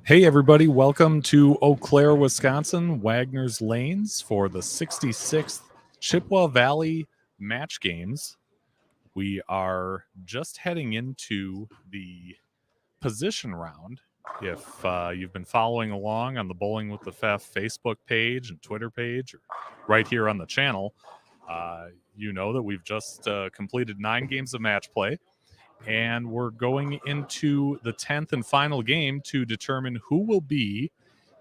Hey, everybody. Welcome to Eau Claire, Wisconsin, Wagner's Lanes for the 66th Chippewa Valley Match Games. We are just heading into the position round. If you've been following along on the Bowling with the Fef Facebook page and Twitter page, or right here on the channel, you know that we've just completed 9 games of match play. And we're going into the 10th and final game to determine who will be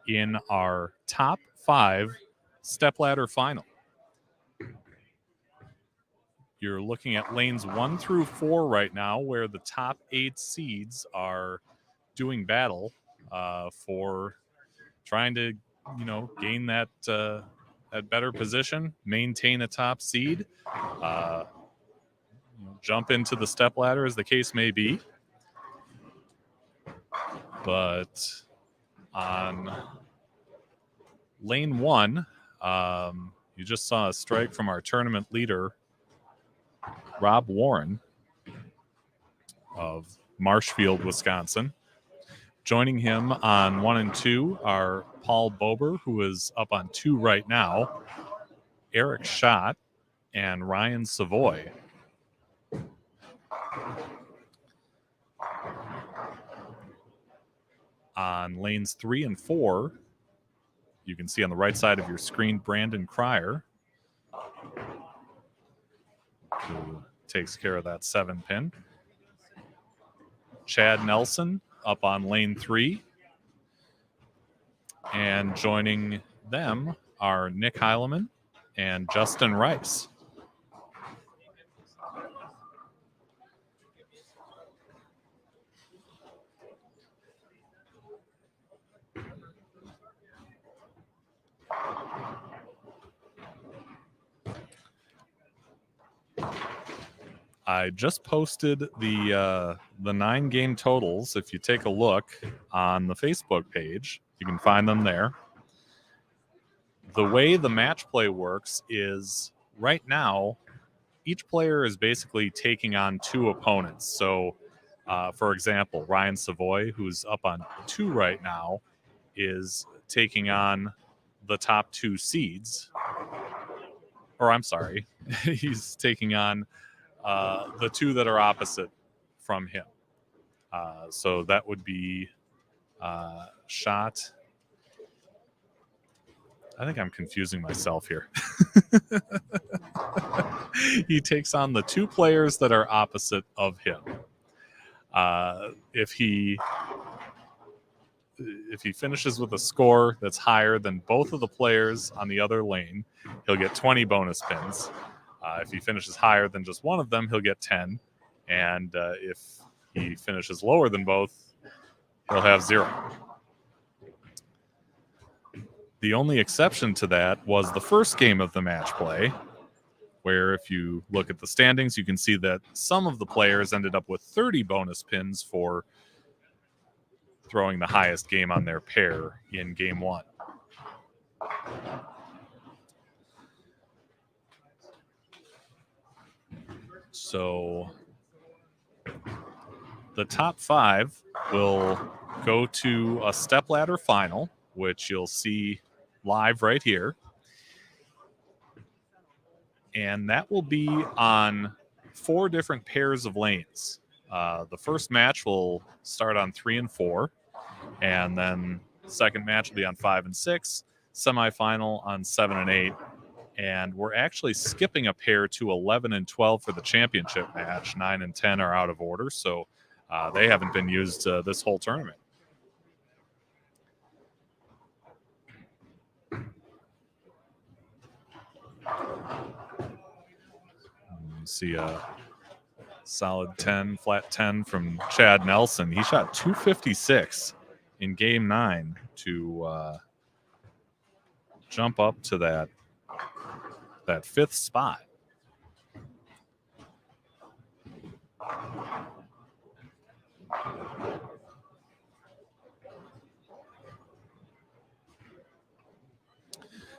in our top 5 stepladder final. You're looking at lanes 1 through 4 right now, where the top 8 seeds are doing battle for trying to, gain that better position, maintain a top seed, jump into the stepladder as the case may be. But on lane 1, you just saw a strike from our tournament leader, Rob Warren of Marshfield, Wisconsin. Joining him on 1 and 2 are Paul Bober, who is up on 2 right now, Eric Schott, and Ryan Savoy. On lanes 3 and 4, you can see on the right side of your screen Brandon Cryer, who takes care of that 7 pin. Chad Nelson up on lane 3. And joining them are Nick Heileman and Justin Rice. I just posted the 9 game totals. If you take a look on the Facebook page, you can find them there. The way the match play works is right now, each player is basically taking on 2 opponents. So, for example, Ryan Savoy, who's up on 2 right now, is taking on the top 2 seeds. Or I'm sorry, he's taking on the 2 that are opposite from him. So that would be Schott. I think I'm confusing myself here. He takes on the 2 players that are opposite of him. If he finishes with a score that's higher than both of the players on the other lane, he'll get 20 bonus pins. If he finishes higher than just one of them, he'll get 10. And if he finishes lower than both, he'll have 0. The only exception to that was the first game of the match play, where if you look at the standings, you can see that some of the players ended up with 30 bonus pins for throwing the highest game on their pair in game 1. So the top 5 will go to a stepladder final, which you'll see live right here. And that will be on 4 different pairs of lanes. The first match will start on 3 and 4, and then the second match will be on 5 and 6, semifinal on 7 and 8, and we're actually skipping a pair to 11 and 12 for the championship match. 9 and 10 are out of order, so they haven't been used this whole tournament. See a solid 10, flat 10 from Chad Nelson. He shot 256 in game 9 to jump up to that 5th spot.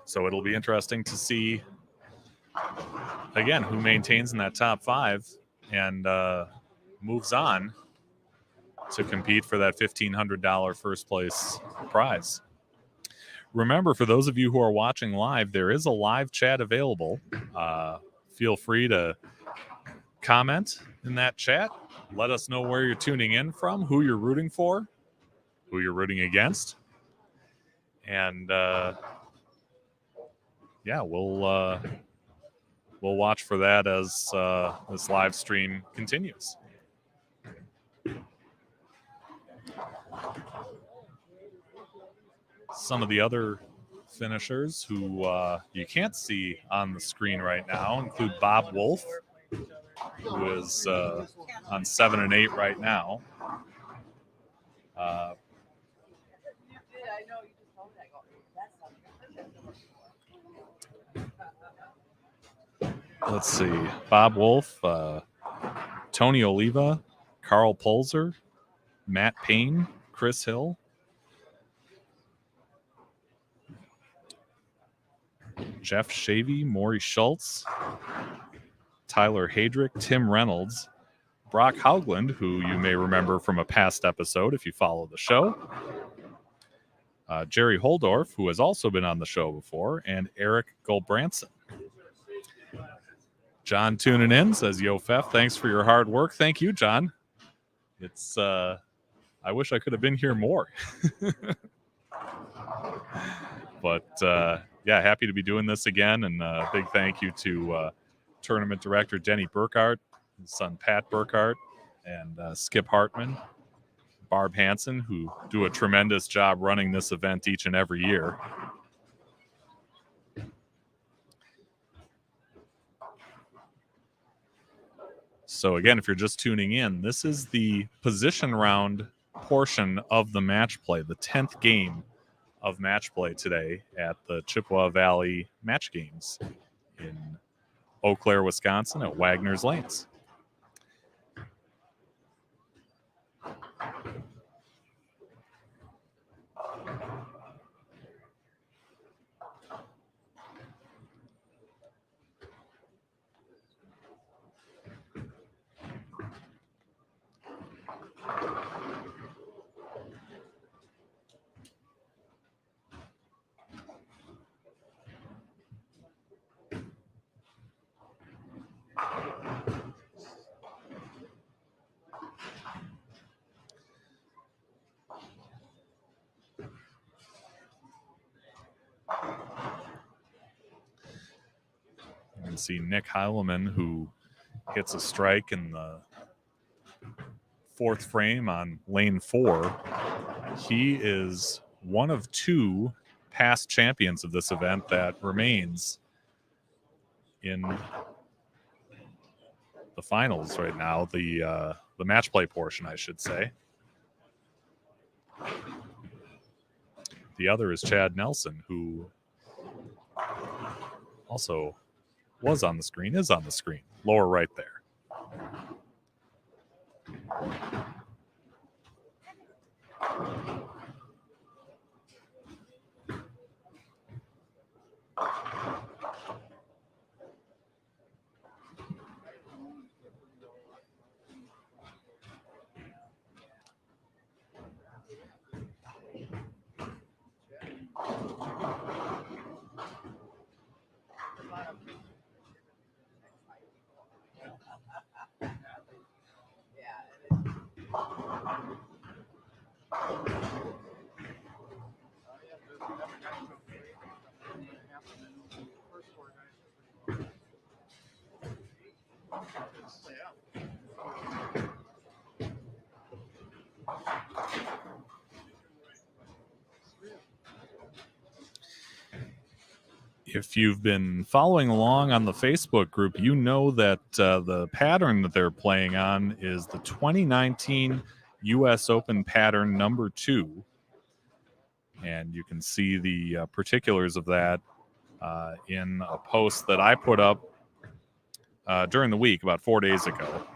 So it'll be interesting to see, again, who maintains in that top 5 and moves on to compete for that $1,500 first place prize. Remember, for those of you who are watching live, there is a live chat available. Feel free to comment in that chat. Let us know where you're tuning in from, who you're rooting for, who you're rooting against. And yeah, we'll watch for that as this live stream continues. Some of the other finishers who you can't see on the screen right now include Bob Wolf, who is on 7 and 8 right now. Let's see. Bob Wolf, Tony Oliva, Carl Pulzer, Matt Payne, Chris Hill, Jeff Shavey, Maury Schultz, Tyler Hadrick, Tim Reynolds, Brock Haugland, who you may remember from a past episode if you follow the show, Jerry Holdorf, who has also been on the show before, and Eric Goldbranson. John tuning in says, "Yo, Fef, thanks for your hard work." Thank you, John. It's I wish I could have been here more. But yeah, happy to be doing this again, and a big thank you to tournament director Denny Burkhart, his son Pat Burkhart, and Skip Hartman, Barb Hansen, who do a tremendous job running this event each and every year. So again, if you're just tuning in, this is the position round portion of the match play, the 10th game of match play today at the Chippewa Valley Match Games in Eau Claire, Wisconsin at Wagner's Lanes. You can see Nick Heileman, who hits a strike in the fourth frame on lane 4. He is one of 2 past champions of this event that remains in the finals right now, the match play portion, I should say. The other is Chad Nelson, who also was on the screen, is on the screen, lower right there. If you've been following along on the Facebook group, you know that the pattern that they're playing on is the 2019 U.S. Open pattern number 2. And you can see the particulars of that in a post that I put up during the week about 4 days ago.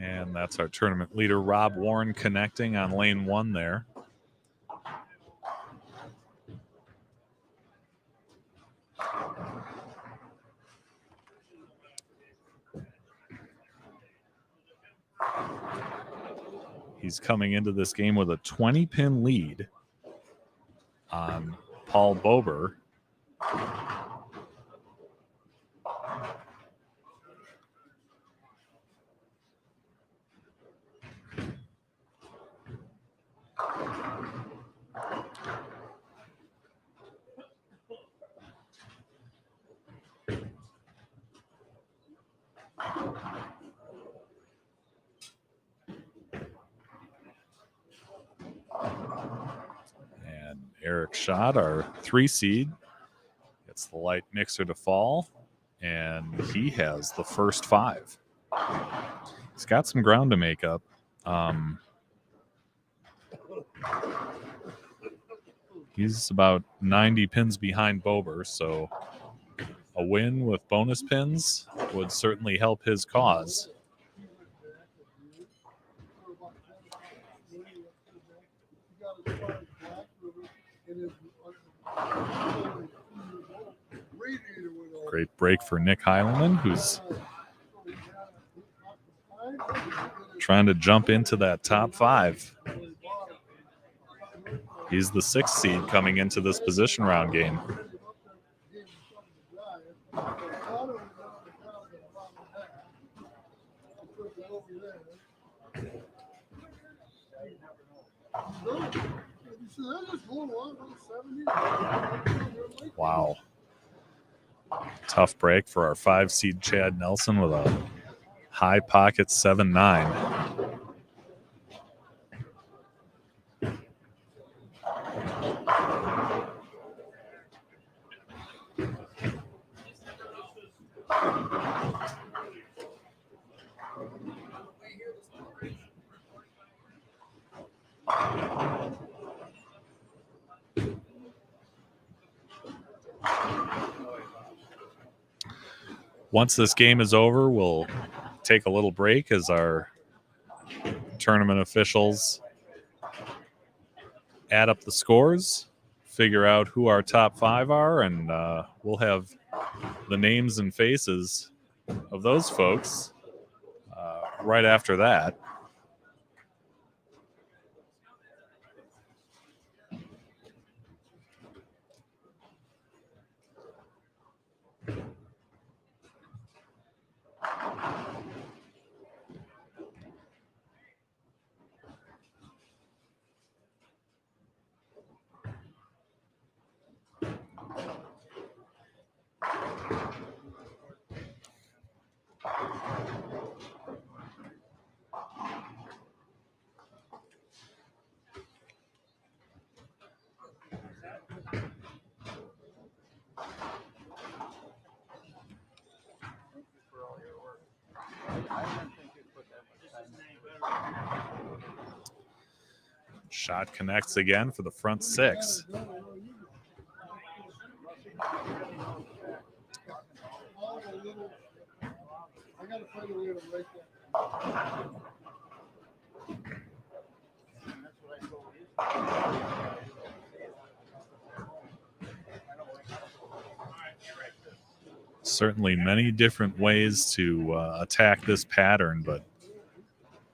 And that's our tournament leader, Rob Warren, connecting on lane 1 there. He's coming into this game with a 20-pin lead on Paul Bober. And Eric Schott, our 3 seed, gets the light mixer to fall, and he has the first 5. He's got some ground to make up. He's about 90 pins behind Bober, so a win with bonus pins would certainly help his cause. Great break for Nick Heileman, who's trying to jump into that top 5. He's the 6th seed coming into this position round game. Wow. Tough break for our 5 seed Chad Nelson with a high pocket 7-9. Once this game is over, we'll take a little break as our tournament officials add up the scores, figure out who our top 5 are, and we'll have the names and faces of those folks right after that. Shot connects again for the front 6. Certainly many different ways to attack this pattern, but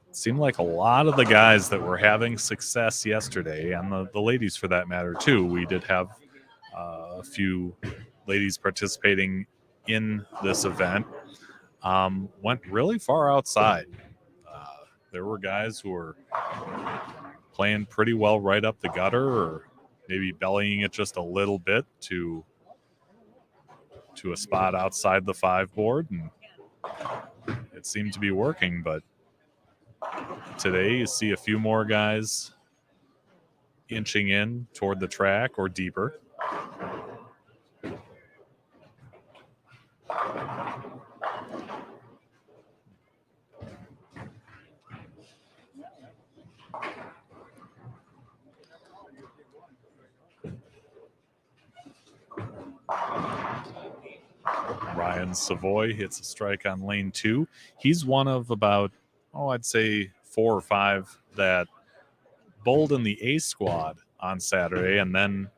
it seemed like a lot of the guys that were having success yesterday, and the ladies for that matter too, we did have a few ladies participating in this event, went really far outside. There were guys who were playing pretty well right up the gutter, or maybe bellying it just a little bit to a spot outside the 5 board, and it seemed to be working. But today you see a few more guys inching in toward the track or deeper. Ryan Savoy hits a strike on lane 2. He's one of about I'd say 4 or 5 that bowled in the A squad on Saturday and then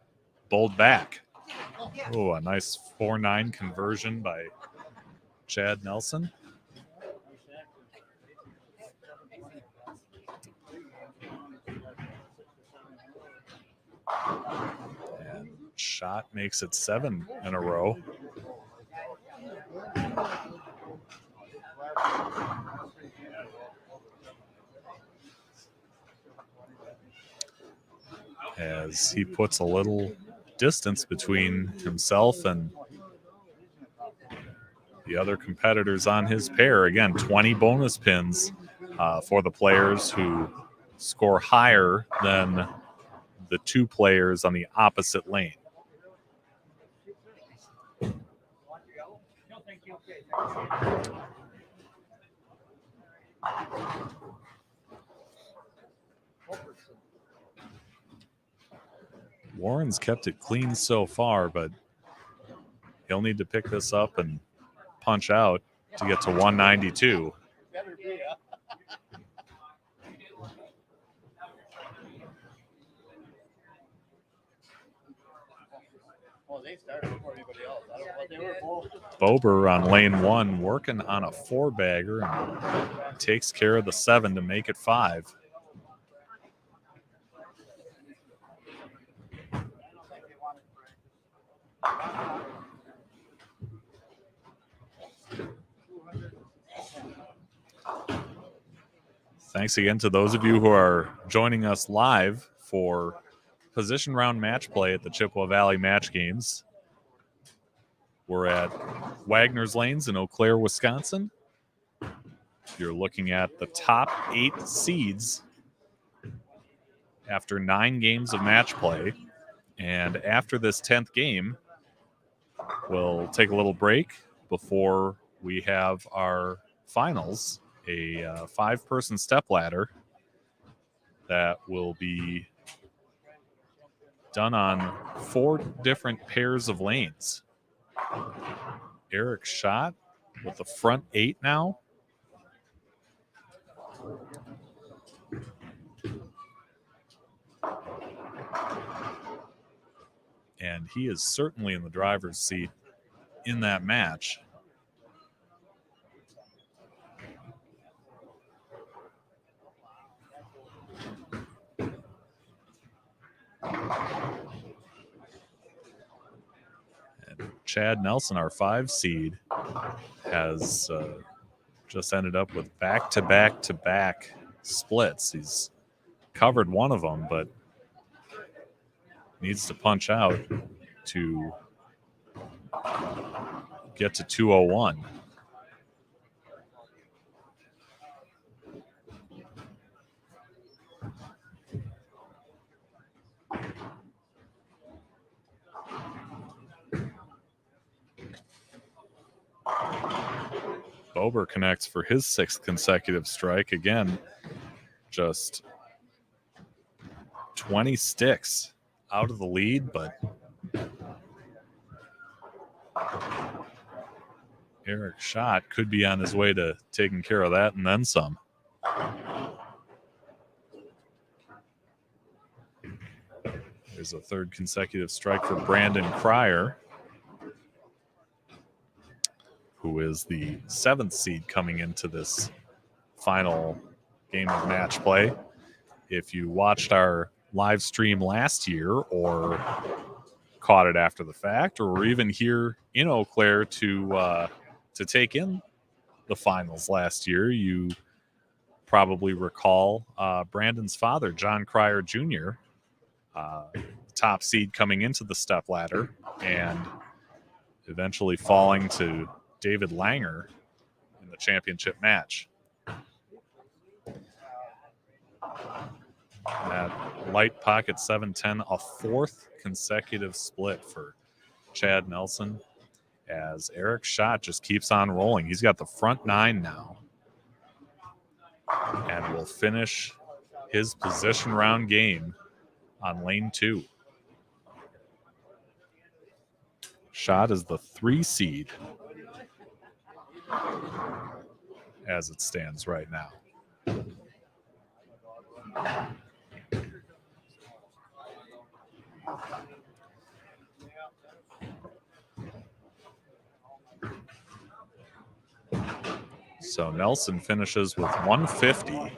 bowled back. Oh, a nice 4-9 conversion by Chad Nelson. And Shot makes it 7 in a row. As he puts a little distance between himself and the other competitors on his pair. Again, 20 bonus pins for the players who score higher than the 2 players on the opposite lane. Warren's kept it clean so far, but he'll need to pick this up and punch out to get to 192. Bober on lane 1 working on a 4-bagger and takes care of the 7 to make it 5. Thanks again to those of you who are joining us live for position round match play at the Chippewa Valley Match Games. We're at Wagner's Lanes in Eau Claire, Wisconsin. You're looking at the top 8 seeds after 9 games of match play. And after this 10th game, we'll take a little break before we have our finals, a 5-person stepladder that will be done on 4 different pairs of lanes. Eric Schott with the front 8 now. And he is certainly in the driver's seat in that match. And Chad Nelson, our 5 seed, has just ended up with back-to-back-to-back splits. He's covered one of them, but needs to punch out to get to 201. Bober connects for his 6th consecutive strike. Again, just 20 sticks out of the lead, but Eric Schott could be on his way to taking care of that and then some. There's a 3rd consecutive strike for Brandon Cryer, who is the 7th seed coming into this final game of match play. If you watched our live stream last year or caught it after the fact, or were even here in Eau Claire to take in the finals last year, you probably recall Brandon's father, John Cryer Jr., top seed coming into the stepladder and eventually falling to David Langer in the championship match. That light pocket 710, a 4th consecutive split for Chad Nelson, as Eric Schott just keeps on rolling. He's got the front 9 now and will finish his position round game on lane 2. Schott is the 3 seed as it stands right now. So Nelson finishes with 150.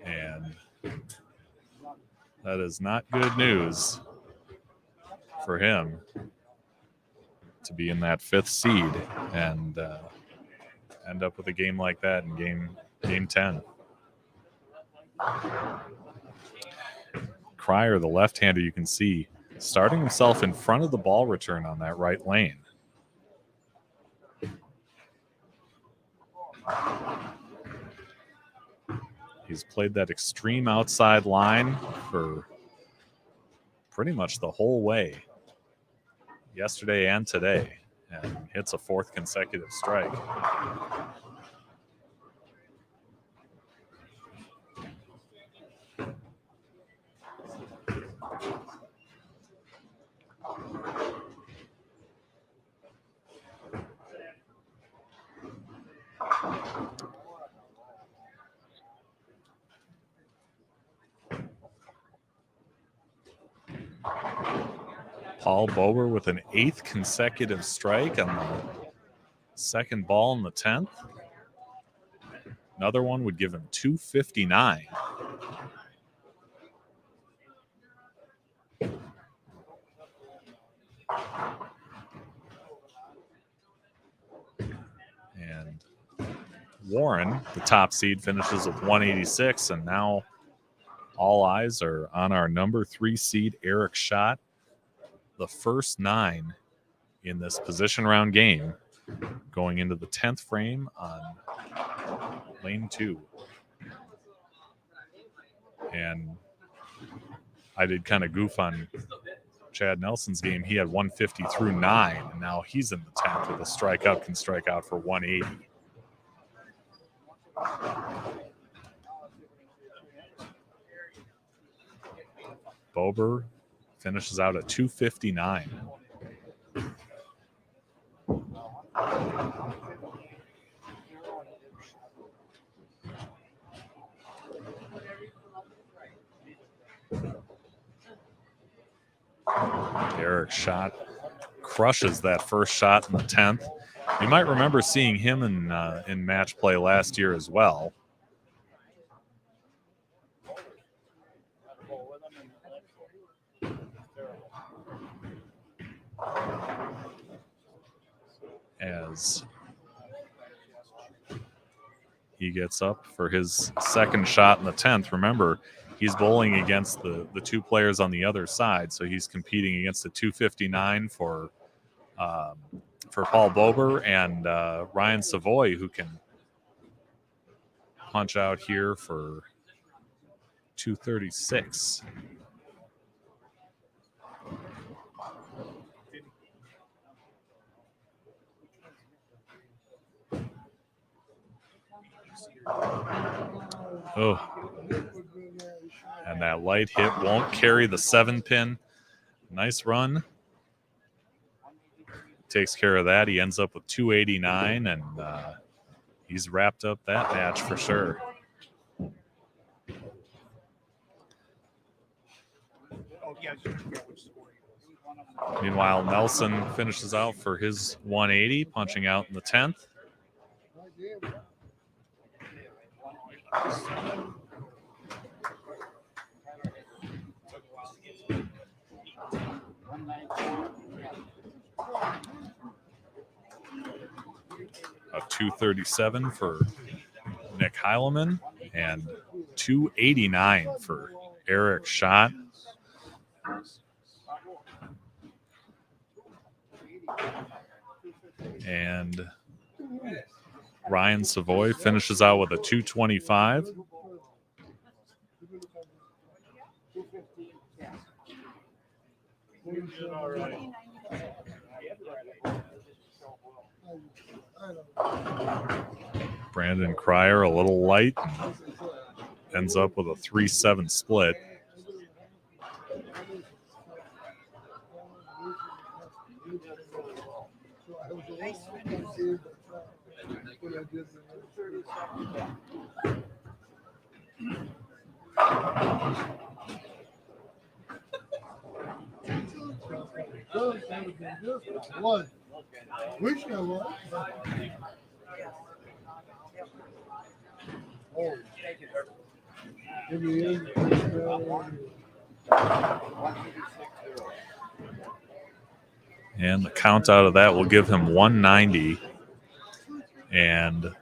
And that is not good news for him to be in that 5th seed and end up with a game like that in game 10. Cryer, the left-hander, you can see starting himself in front of the ball return on that right lane. He's played that extreme outside line for pretty much the whole way yesterday and today, and hits a 4th consecutive strike. Paul Bober with an 8th consecutive strike on the 2nd ball in the 10th. Another one would give him 259. And Warren, the top seed, finishes with 186, and now all eyes are on our number 3 seed, Eric Schott. The first 9 in this position round game going into the 10th frame on lane 2. And I did kind of goof on Chad Nelson's game. He had 150 through 9, and now he's in the 10th with a strikeout, can strike out for 180. Bober finishes out at 259. Eric Schott crushes that first shot in the 10th. You might remember seeing him in match play last year as well. As he gets up for his second shot in the 10th. Remember, he's bowling against the 2 players on the other side, so he's competing against a 259 for Paul Bober and Ryan Savoy, who can punch out here for 236. Oh, and that light hit won't carry the 7-pin. Nice run. Takes care of that. He ends up with 289, and he's wrapped up that match for sure. Meanwhile, Nelson finishes out for his 180, punching out in the 10th. A 237 for Nick Heileman and 289 for Eric Schott. And Ryan Savoy finishes out with a 225. Brandon Cryer a little light and ends up with a 3-7 split. And the count out of that will give him 190. And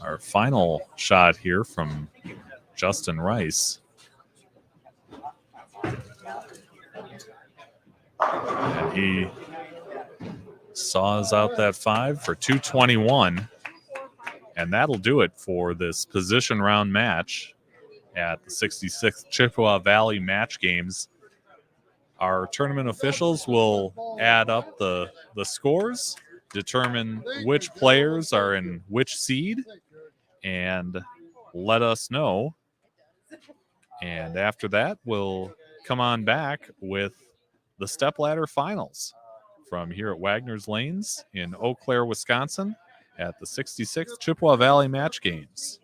our final shot here from Justin Rice. And he saws out that 5 for 221. And that'll do it for this position round match at the 66th Chippewa Valley Match Games. Our tournament officials will add up the scores, determine which players are in which seed, and let us know. And after that, we'll come on back with the Stepladder Finals from here at Wagner's Lanes in Eau Claire, Wisconsin at the 66th Chippewa Valley Match Games.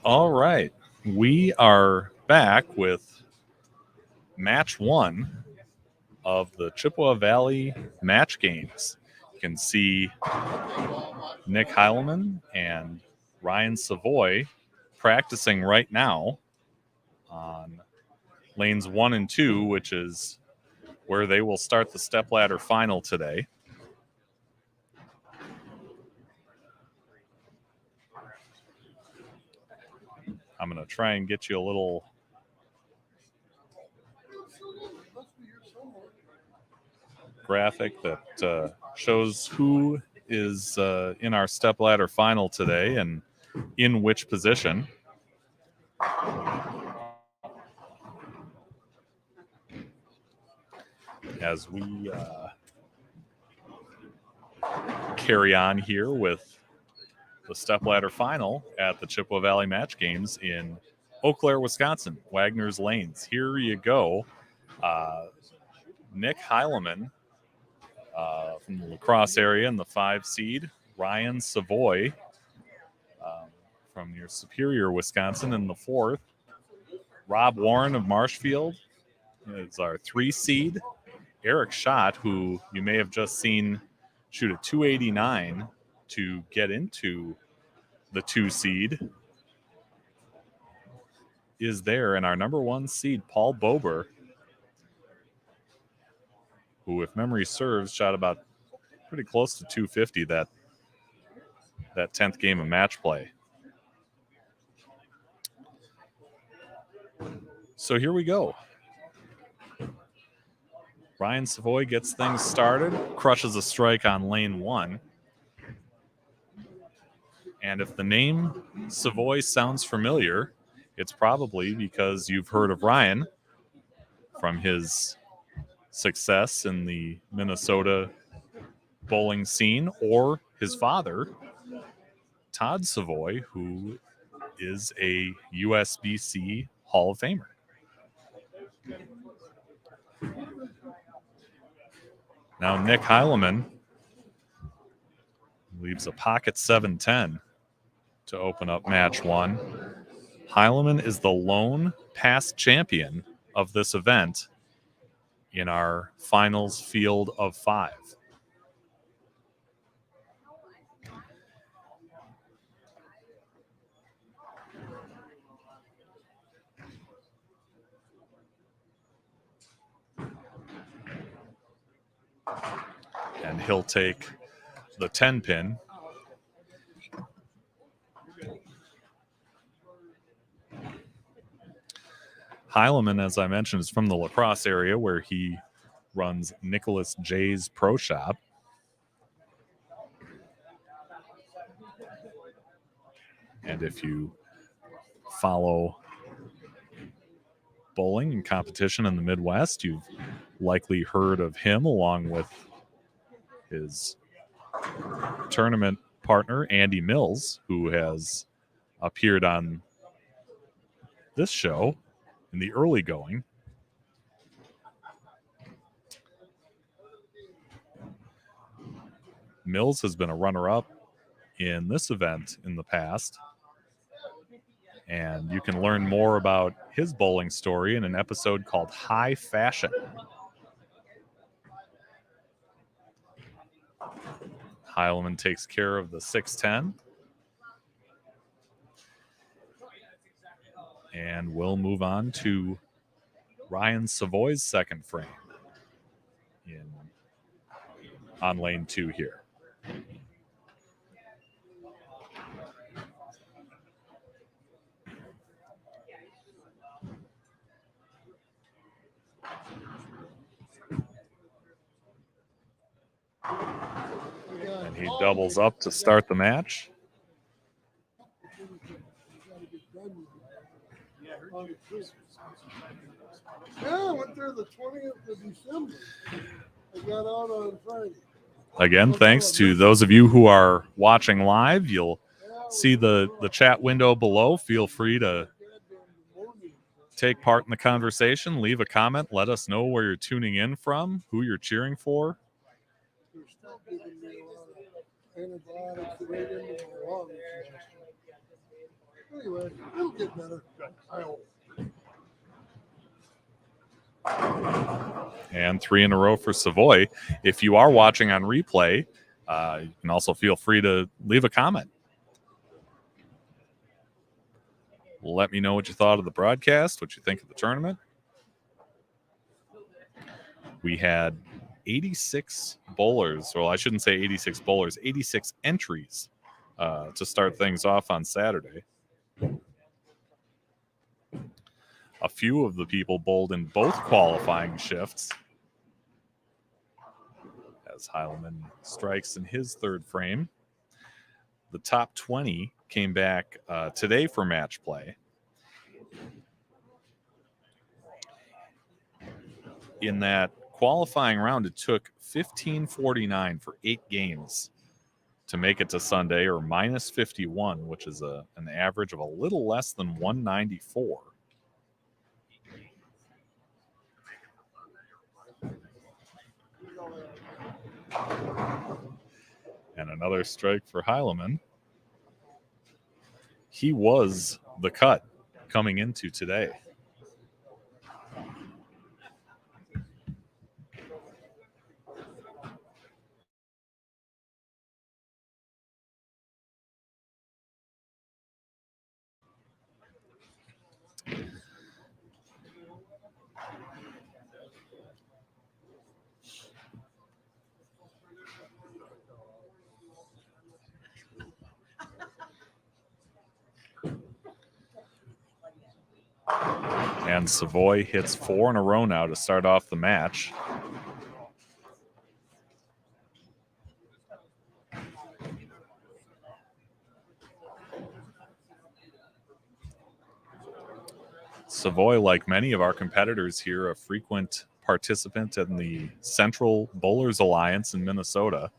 All right. We are back with match 1 of the Chippewa Valley Match Games. You can see Nick Heilman and Ryan Savoy practicing right now on lanes 1 and 2, which is where they will start the stepladder final today. I'm going to try and get you a little graphic that shows who is in our stepladder final today and in which position. As we carry on here with the stepladder final at the Chippewa Valley Match Games in Eau Claire, Wisconsin, Wagner's Lanes. Here you go. Nick Heileman from the La Crosse area in the 5 seed. Ryan Savoy from near Superior, Wisconsin in the 4th. Rob Warren of Marshfield is our 3 seed. Eric Schott, who you may have just seen shoot a 289 to get into the 2 seed, is there. And our number 1 seed, Paul Bober, who, if memory serves, shot about pretty close to 250 that 10th game of match play. So here we go. Ryan Savoy gets things started, crushes a strike on lane 1. And if the name Savoy sounds familiar, it's probably because you've heard of Ryan from his success in the Minnesota bowling scene, or his father, Todd Savoy, who is a USBC Hall of Famer. Now Nick Heileman leaves a pocket 7-10 to open up match 1. Heileman is the lone past champion of this event in our finals field of 5. And he'll take the 10 pin. Heileman, as I mentioned, is from the La Crosse area where he runs Nicholas J's Pro Shop. And if you follow bowling and competition in the Midwest, you've likely heard of him along with his tournament partner, Andy Mills, who has appeared on this show in the early going. Mills has been a runner-up in this event in the past. And you can learn more about his bowling story in an episode called High Fashion. Heileman takes care of the 6-10. And we'll move on to Ryan Savoy's second frame on lane 2 here. And he doubles up to start the match. Yeah, I went there the 20th of December. I got out on Friday. Again, thanks to those of you who are watching live. You'll see the chat window below. Feel free to take part in the conversation. Leave a comment. Let us know where you're tuning in from, who you're cheering for. They're still giving me a lot of antibiotics right into my lungs. Anyway, it'll get better. I hope. And 3 in a row for Savoy. If you are watching on replay, you can also feel free to leave a comment. Let me know what you thought of the broadcast, what you think of the tournament. We had 86 bowlers. Well, I shouldn't say 86 bowlers, 86 entries to start things off on Saturday. A few of the people bowled in both qualifying shifts as Heilemann strikes in his third frame. The top 20 came back today for match play. In that qualifying round, it took 1549 for 8 games to make it to Sunday, or minus 51, which is an average of a little less than 194. And another strike for Heilemann. He was the cut coming into today. And Savoy hits 4 in a row now to start off the match. Savoy, like many of our competitors here, a frequent participant in the Central Bowlers Alliance in Minnesota.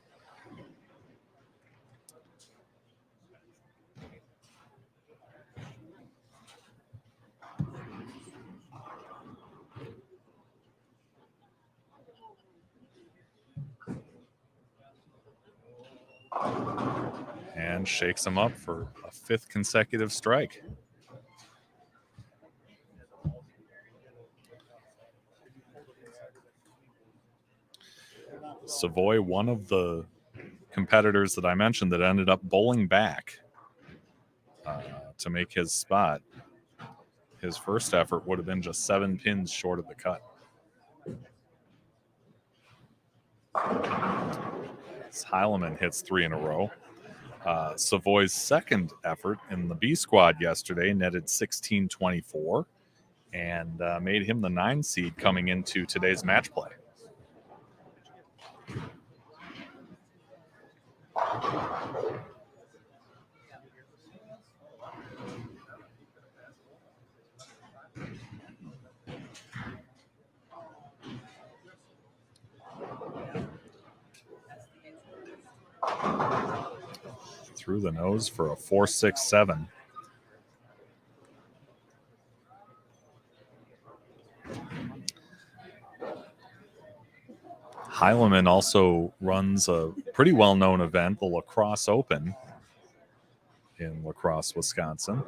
And shakes him up for a 5th consecutive strike. Savoy, one of the competitors that I mentioned that ended up bowling back to make his spot. His first effort would have been just 7 pins short of the cut. Heilemann hits 3 in a row. Savoy's second effort in the B squad yesterday netted 1624 and made him the 9 seed coming into today's match play. Through the nose for a 4.67. Heilemann also runs a pretty well-known event, the Lacrosse Open in La Crosse, Wisconsin.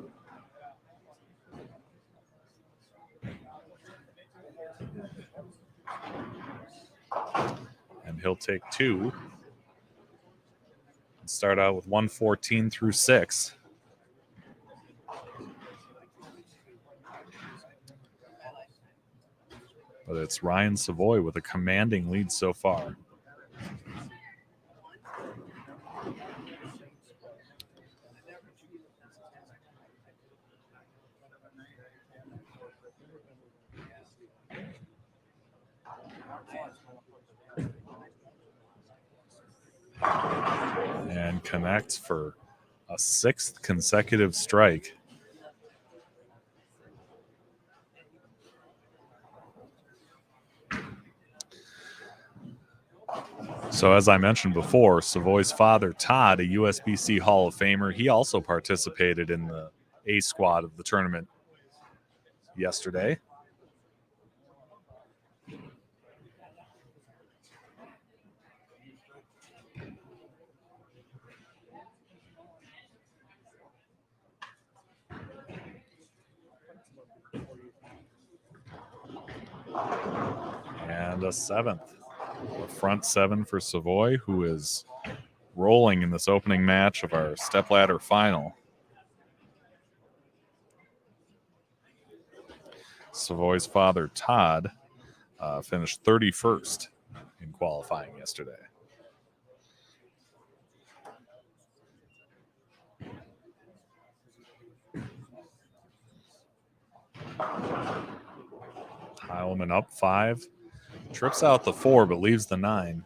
And he'll take 2. And start out with 114 through 6. But it's Ryan Savoy with a commanding lead so far. And connects for a 6th consecutive strike. So as I mentioned before, Savoy's father, Todd, a USBC Hall of Famer, he also participated in the A squad of the tournament yesterday. And a 7th. The front 7 for Savoy, who is rolling in this opening match of our stepladder final. Savoy's father, Todd, finished 31st in qualifying yesterday. Heilman up 5. Trips out the 4, but leaves the 9.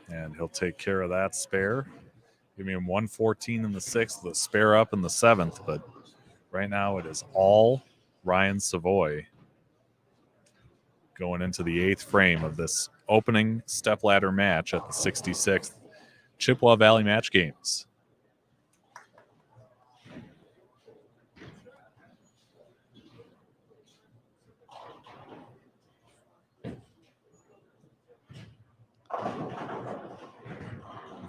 And he'll take care of that spare. Give him 114 in the 6th, the spare up in the 7th, but right now it is all Ryan Savoy going into the 8th frame of this opening stepladder match at the 66th Chippewa Valley Match Games.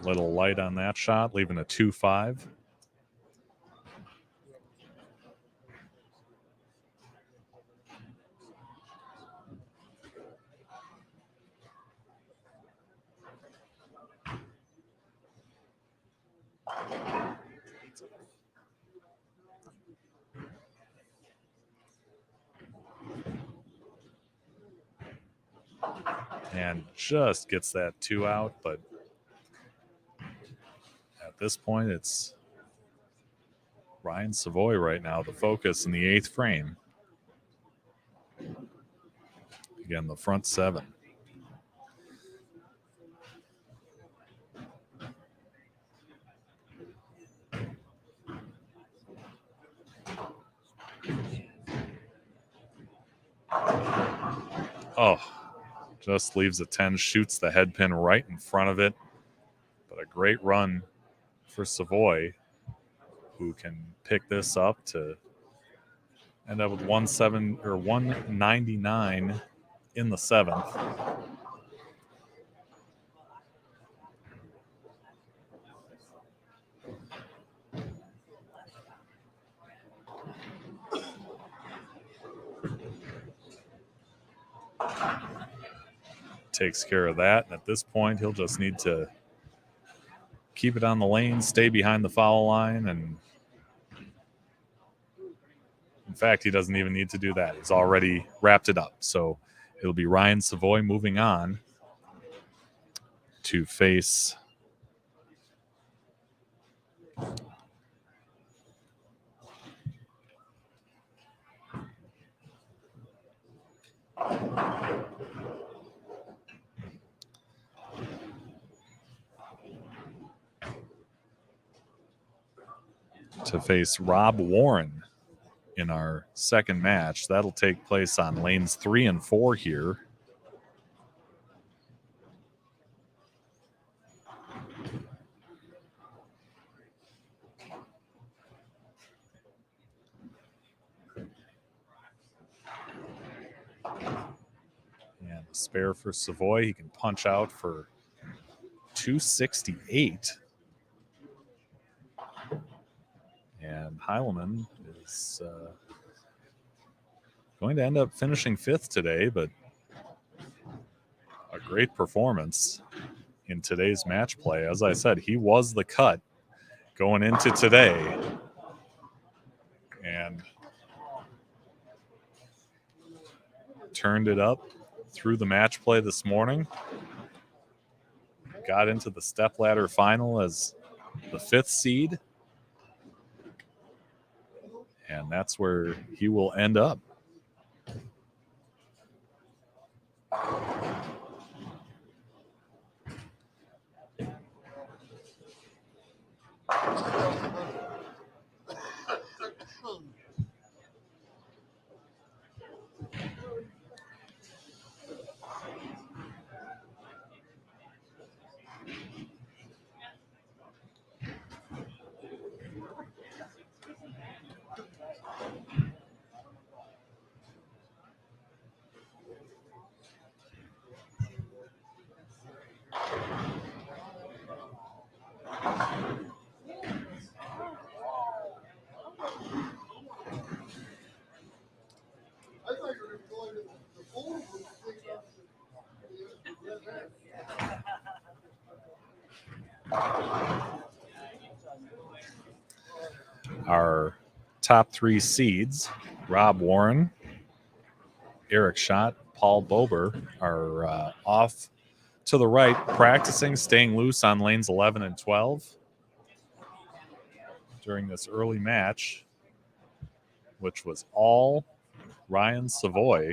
Little light on that shot, leaving a 2-5. And just gets that 2 out, but at this point it's Ryan Savoy right now, the focus in the 8th frame. Again, the front 7. Oh, just leaves a 10, shoots the head pin right in front of it. But a great run for Savoy, who can pick this up to end up with 199 in the 7th. Takes care of that, and at this point he'll just need to keep it on the lane, stay behind the foul line, and in fact he doesn't even need to do that. He's already wrapped it up. So it'll be Ryan Savoy moving on to face Rob Warren in our second match. That'll take place on lanes 3 and 4 here. And the spare for Savoy, he can punch out for 268. And Heilman is going to end up finishing 5th today, but a great performance in today's match play. As I said, he was the cut going into today. And turned it up through the match play this morning. Got into the stepladder final as the 5th seed. And that's where he will end up. Our top 3 seeds, Rob Warren, Eric Schott, Paul Bober, are off to the right, practicing, staying loose on lanes 11 and 12 during this early match, which was all Ryan Savoy.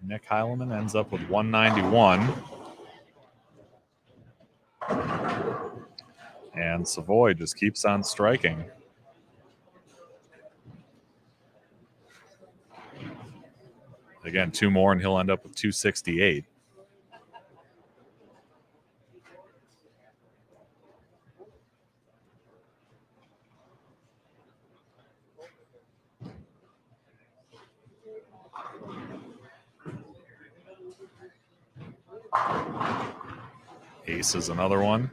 Nick Heileman ends up with 191. And Savoy just keeps on striking. Again, 2 more and he'll end up with 268. Ace is another one.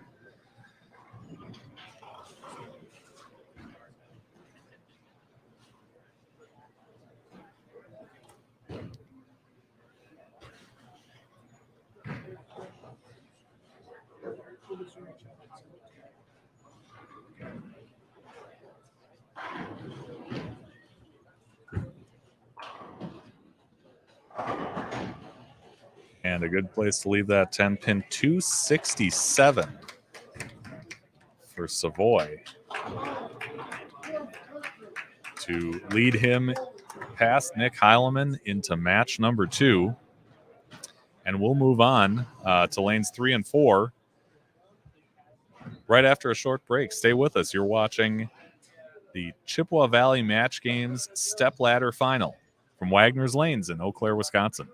And a good place to leave that 10-pin, 267 for Savoy to lead him past Nick Heileman into match number 2. And we'll move on to lanes 3 and 4 right after a short break. Stay with us. You're watching the Chippewa Valley Match Games Stepladder Final from Wagner's Lanes in Eau Claire, Wisconsin.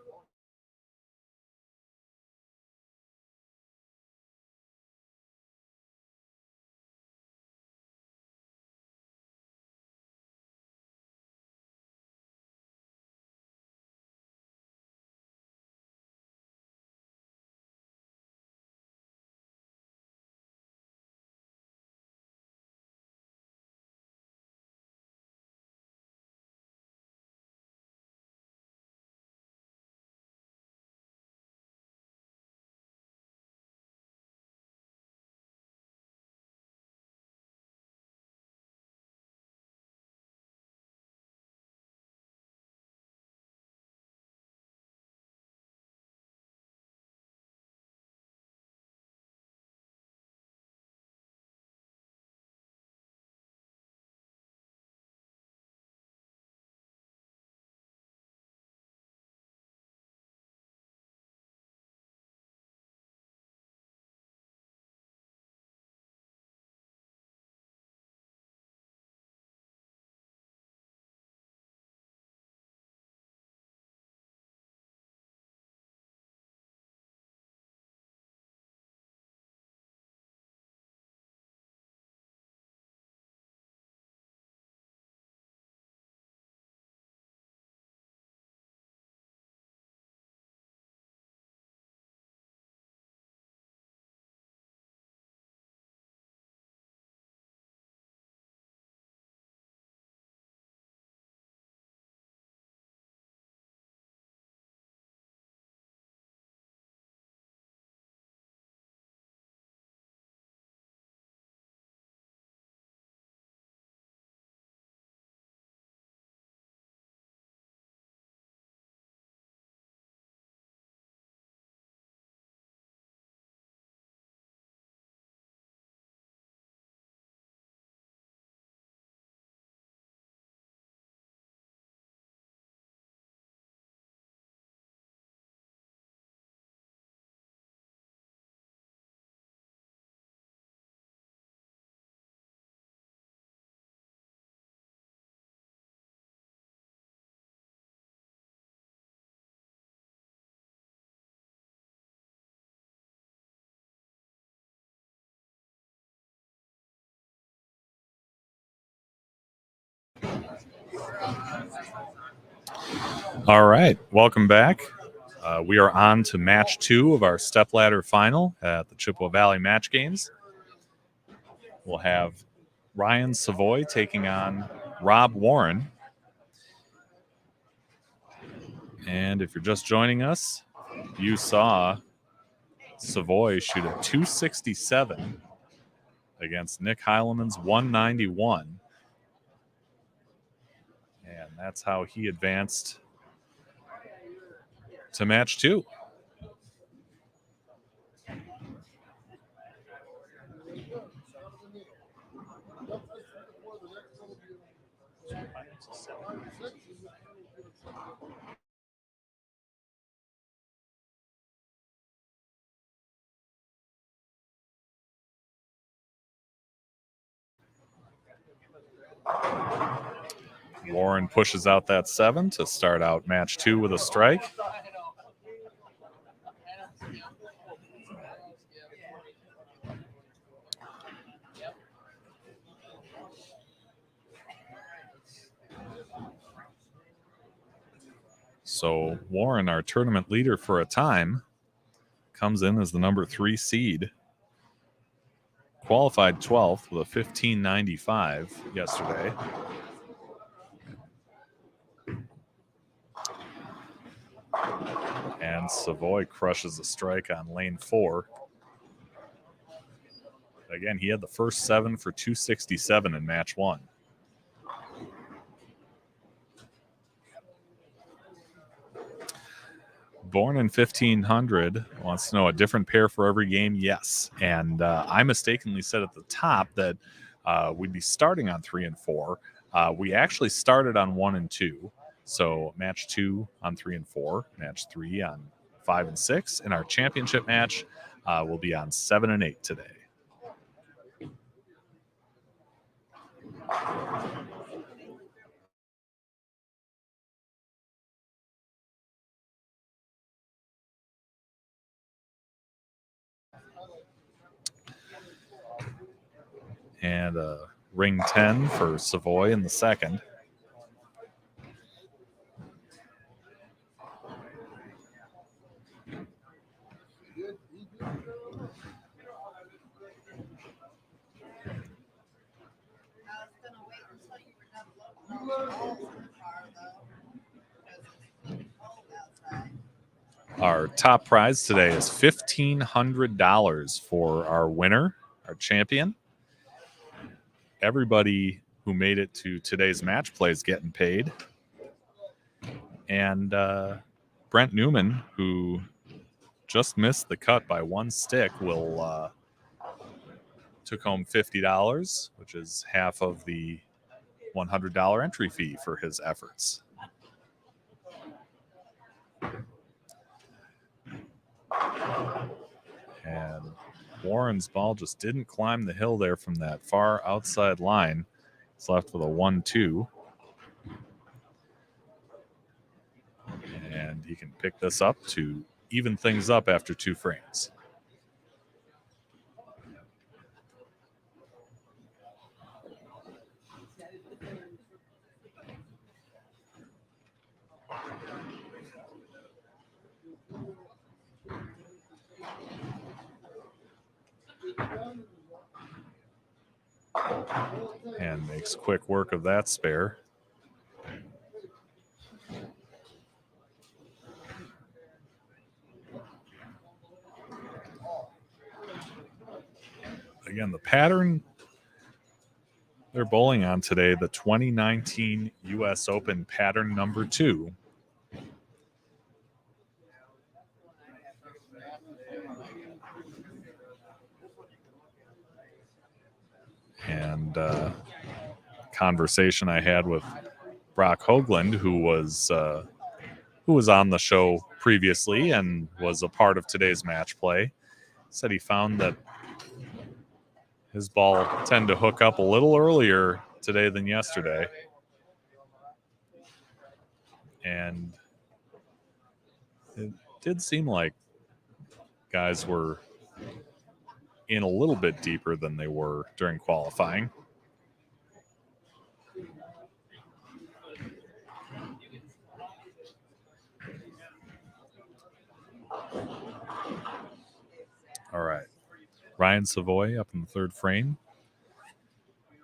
All right, welcome back. We are on to match 2 of our Stepladder final at the Chippewa Valley Match Games. We'll have Ryan Savoy taking on Rob Warren. And if you're just joining us, you saw Savoy shoot a 267 against Nick Heileman's 191. And that's how he advanced to match 2. Warren pushes out that 7 to start out match 2 with a strike. So Warren, our tournament leader for a time, comes in as the number 3 seed. Qualified 12th with a 15.95 yesterday. And Savoy crushes a strike on lane 4. Again, he had the first 7 for 267 in match 1. Born in 1500 wants to know a different pair for every game. Yes. And I mistakenly said at the top that we'd be starting on 3 and 4. We actually started on 1 and 2. So match 2 on 3 and 4, match 3 on 5 and 6, and our championship match will be on 7 and 8 today. And ring 10 for Savoy in the second. Our top prize today is $1,500 for our winner, our champion. Everybody who made it to today's match play is getting paid. And Brent Newman, who just missed the cut by 1 stick, will took home $50, which is half of the $100 entry fee for his efforts. And Warren's ball just didn't climb the hill there from that far outside line. It's left with a 1-2. And he can pick this up to even things up after 2 frames. And makes quick work of that spare. Again, the pattern they're bowling on today, the 2019 U.S. Open pattern number 2. And conversation I had with Brock Hoagland, who was on the show previously and was a part of today's match play, said he found that his ball tend to hook up a little earlier today than yesterday. And it did seem like guys were in a little bit deeper than they were during qualifying. All right. Ryan Savoy up in the 3rd frame,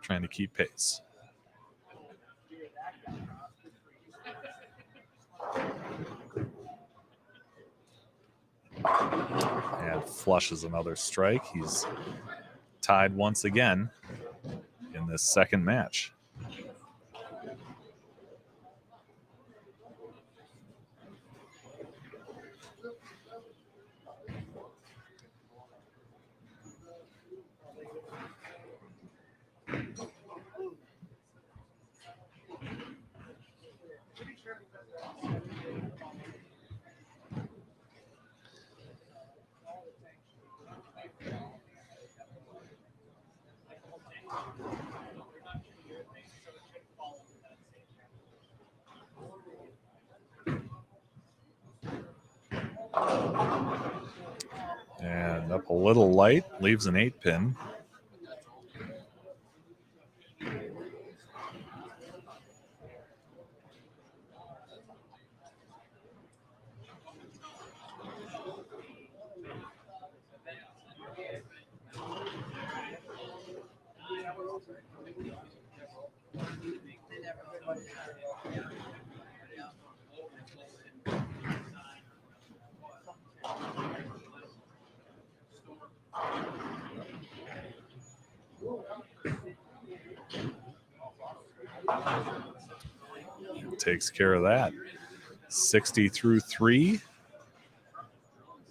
trying to keep pace. And flushes another strike. He's tied once again in this second match. And up a little light, leaves an 8-pin. Takes care of that. 60 through 3.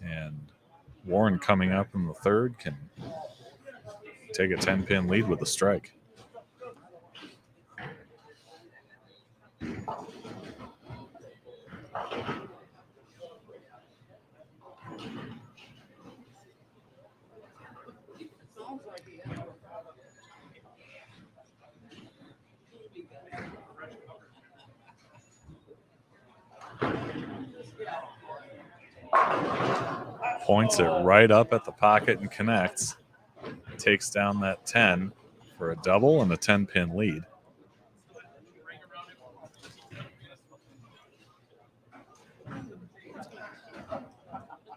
And Warren coming up in the third can take a 10-pin lead with a strike. Points it right up at the pocket and connects. Takes down that 10 for a double and a 10-pin lead.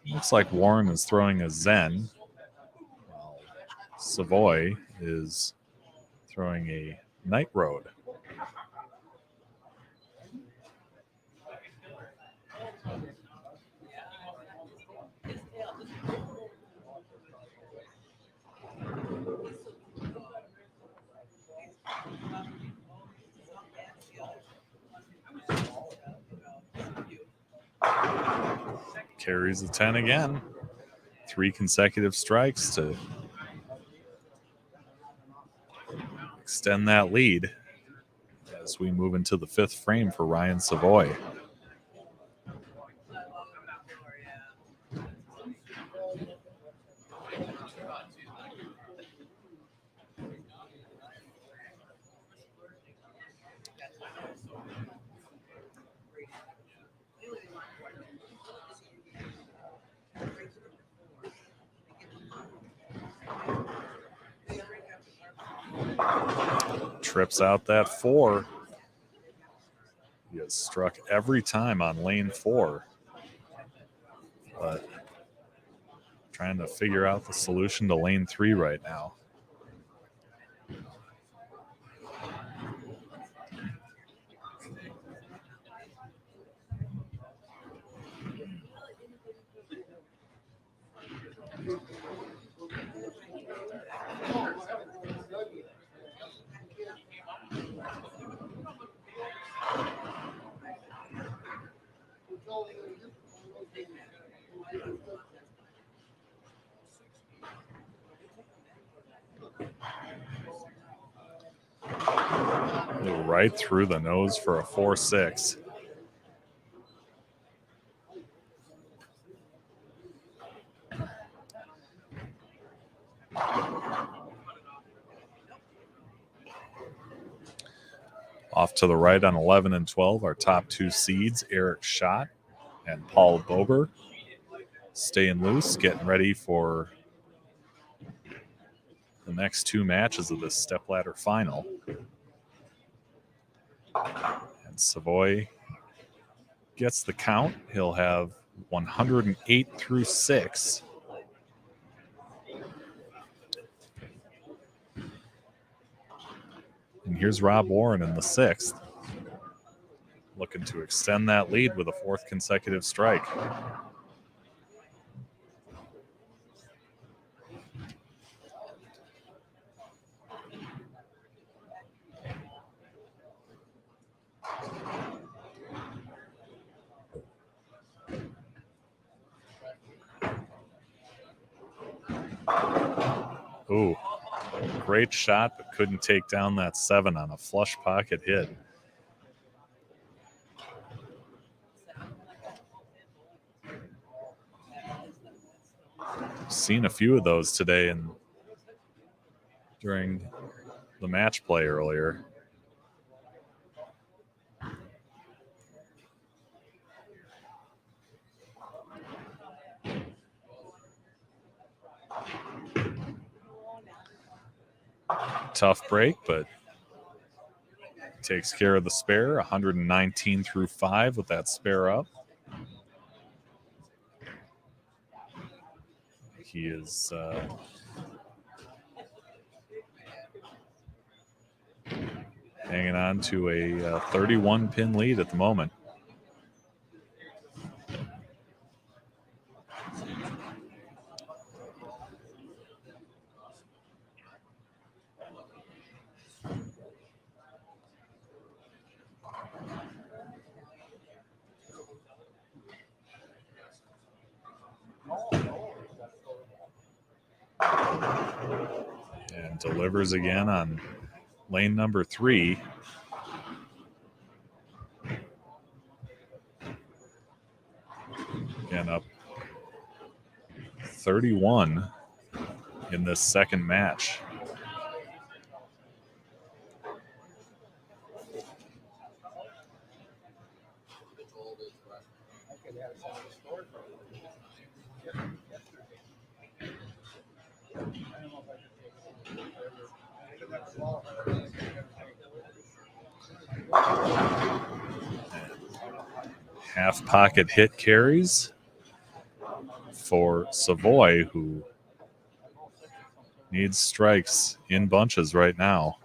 Looks like Warren is throwing a Zen, while Savoy is throwing a Night Road. Carries the 10 again. 3 consecutive strikes to extend that lead as we move into the 5th frame for Ryan Savoy. Trips out that 4. He has struck every time on lane 4. But trying to figure out the solution to lane 3 right now. Right through the nose for a 4-6. Off to the right on 11 and 12, our top 2 seeds, Eric Schott and Paul Bober, staying loose, getting ready for the next 2 matches of this Stepladder final. And Savoy gets the count. He'll have 108 through 6. And here's Rob Warren in the 6th, looking to extend that lead with a 4th consecutive strike. Ooh, great shot, but couldn't take down that 7 on a flush pocket hit. Seen a few of those today and during the match play earlier. Tough break, but takes care of the spare. 119 through 5 with that spare up. He is hanging on to a 31-pin lead at the moment. And delivers again on lane number 3. Again up 31 in this second match. Half pocket hit carries for Savoy, who needs strikes in bunches right now.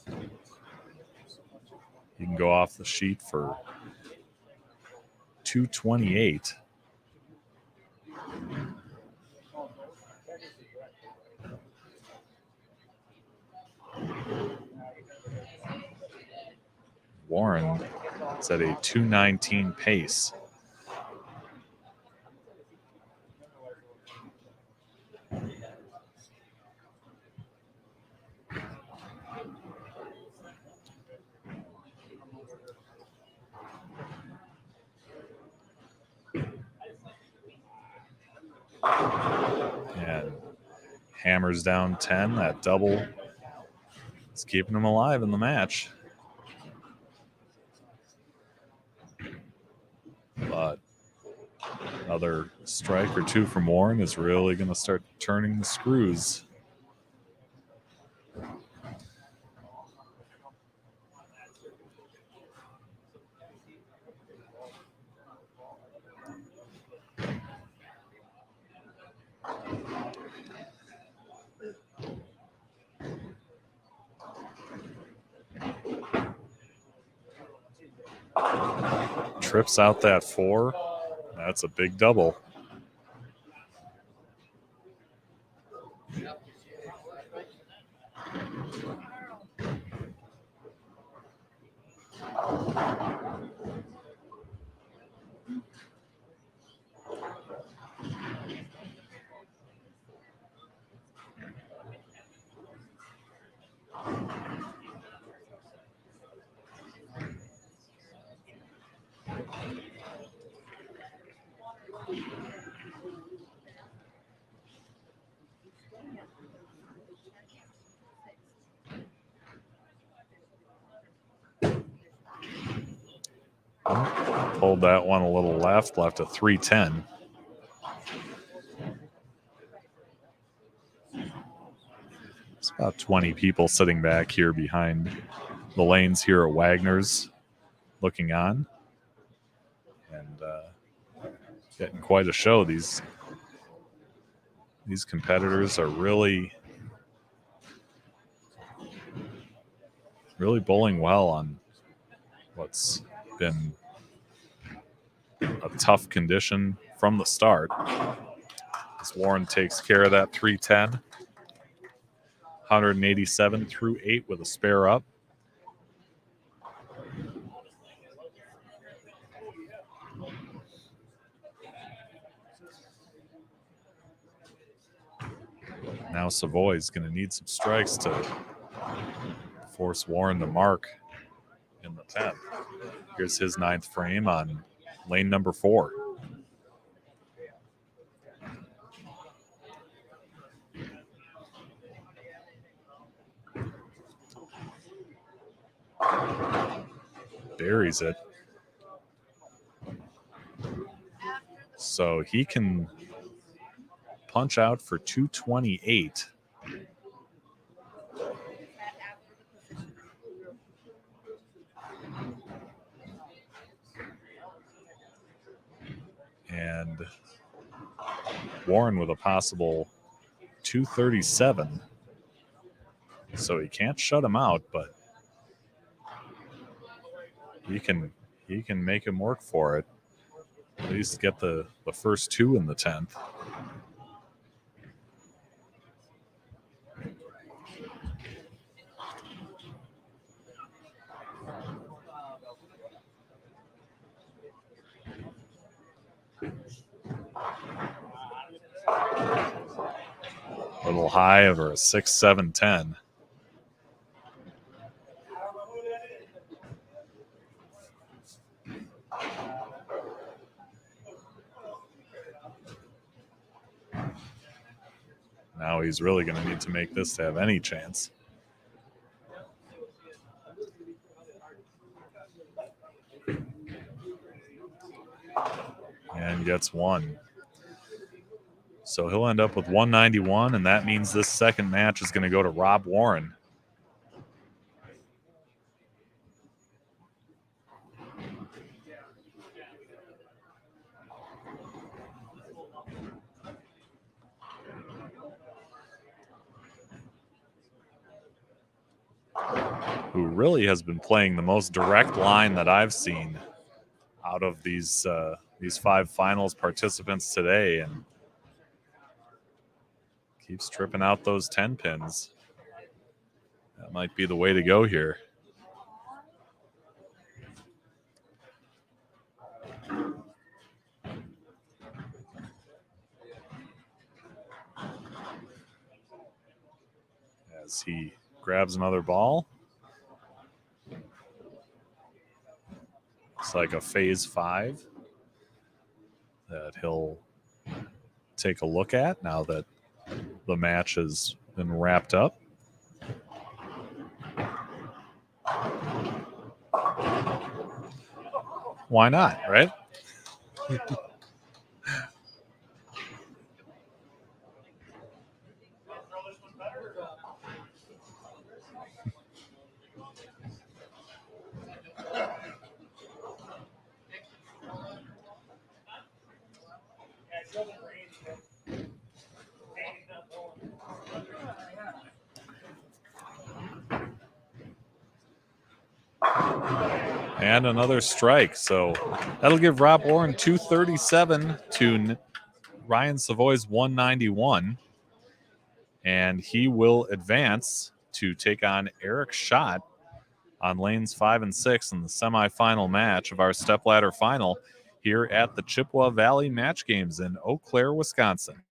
You can go off the sheet for 228. Warren is at a 219 pace. And hammers down 10. That double is keeping him alive in the match. But another strike or two from Warren is really going to start turning the screws. Trips out that 4. That's a big double. Pulled that one a little left a 310. It's about 20 people sitting back here behind the lanes here at Wagner's looking on. And getting quite a show. These competitors are really bowling well on what's been a tough condition from the start. As Warren takes care of that 310. 187 through 8 with a spare up. Now Savoy's going to need some strikes to force Warren to mark in the 10th. Here's his 9th frame on lane number 4. Buries it. So he can punch out for 228. And Warren with a possible 237. So he can't shut him out, but he can make him work for it. At least get the first 2 in the 10th. A little high over a 6, 7, 10. Now he's really going to need to make this to have any chance. And gets 1. So he'll end up with 191, and that means this second match is going to go to Rob Warren. Who really has been playing the most direct line that I've seen out of these 5 finals participants today, and keeps tripping out those 10 pins. That might be the way to go here. As he grabs another ball. It's like a phase 5 that he'll take a look at now that the match has been wrapped up. Why not, right? And another strike. So that'll give Rob Warren 237 to Ryan Savoy's 191. And he will advance to take on Eric Schott on lanes 5 and 6 in the semifinal match of our Stepladder final here at the Chippewa Valley Match Games in Eau Claire, Wisconsin.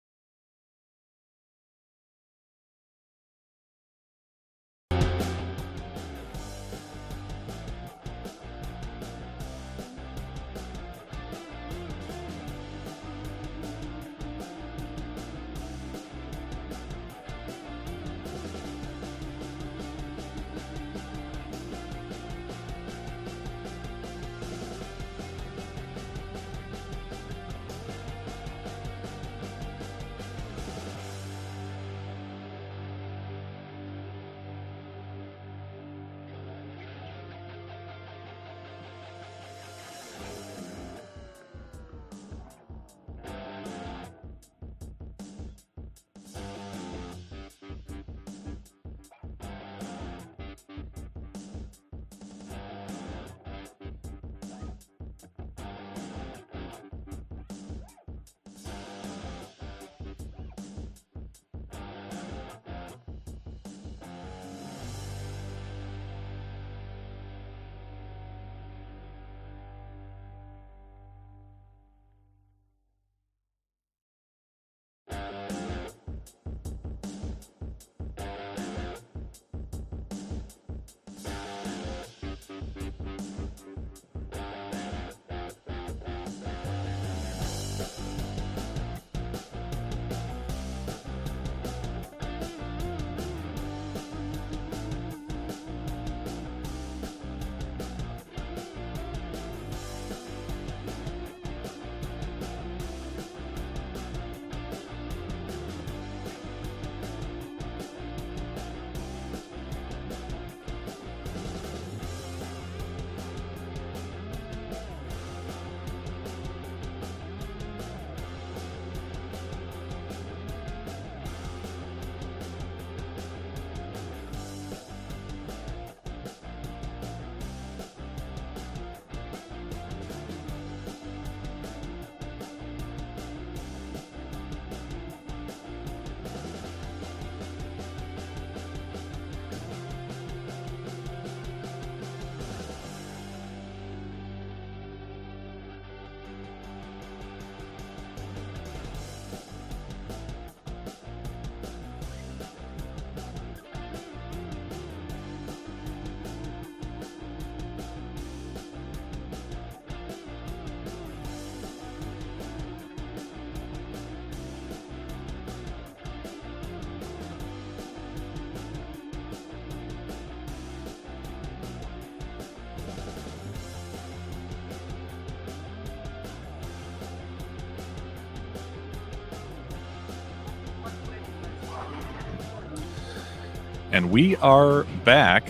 And we are back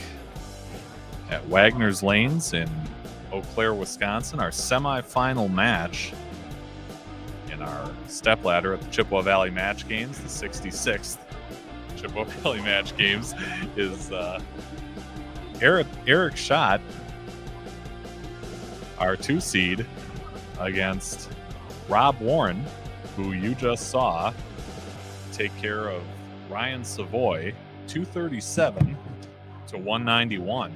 at Wagner's Lanes in Eau Claire, Wisconsin, our semifinal match in our stepladder at the Chippewa Valley Match Games. The 66th Chippewa Valley Match Games is Eric Schott, our 2 seed, against Rob Warren, who you just saw take care of Ryan Savoy 237 to 191.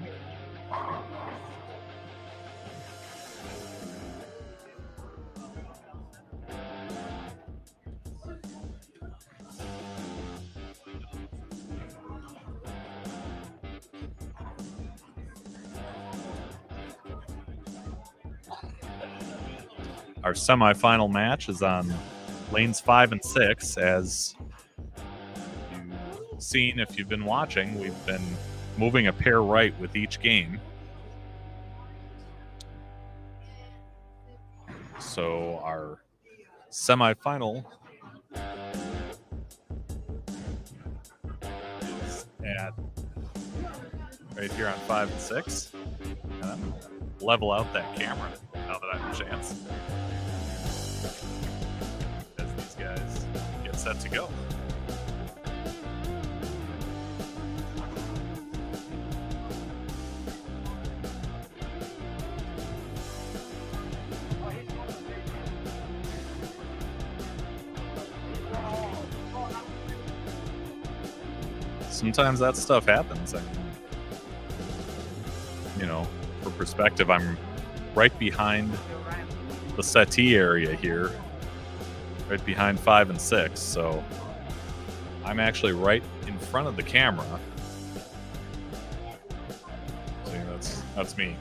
Our semifinal match is on lanes 5 and 6. As you've seen, if you've been watching, we've been moving a pair right with each game. So our semifinal is at right here on 5 and 6. And I'm gonna level out that camera now that I have a chance, as these guys get set to go. Sometimes that stuff happens. I mean, for perspective, I'm right behind the settee area here, right behind 5 and 6. So I'm actually right in front of the camera. See, that's me.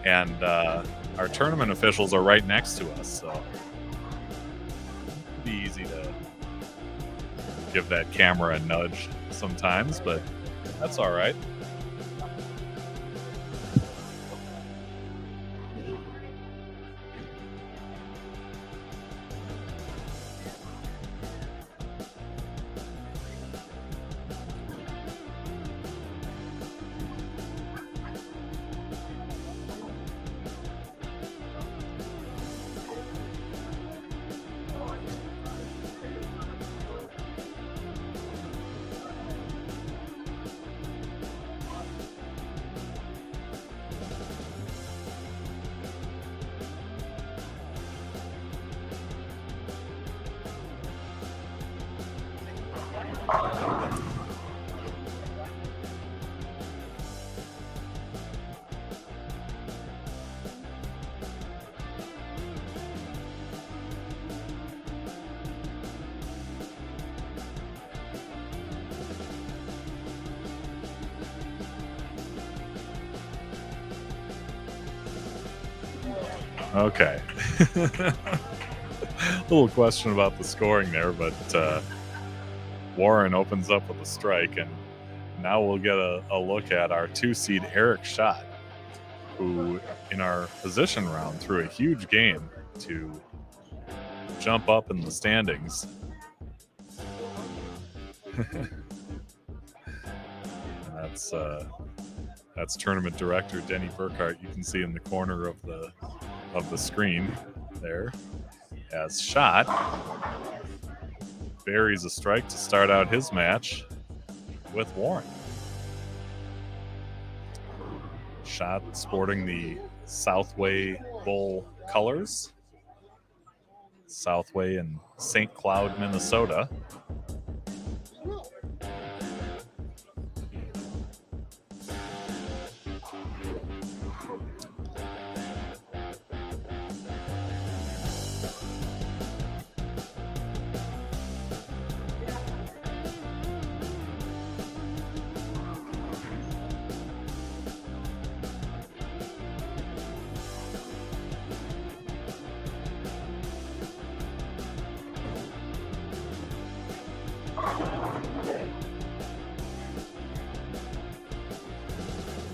And our tournament officials are right next to us, so it'd be easy to give that camera a nudge sometimes, but that's all right. Okay. Little question about the scoring there, but Warren opens up with a strike, and now we'll get a look at our 2 seed Eric Schott, who in our position round threw a huge game to jump up in the standings. And that's tournament director Denny Burkhart. You can see in the corner of the screen there, as Schott buries a strike to start out his match with Warren. Schott sporting the Southway Bowl colors. Southway in St. Cloud, Minnesota.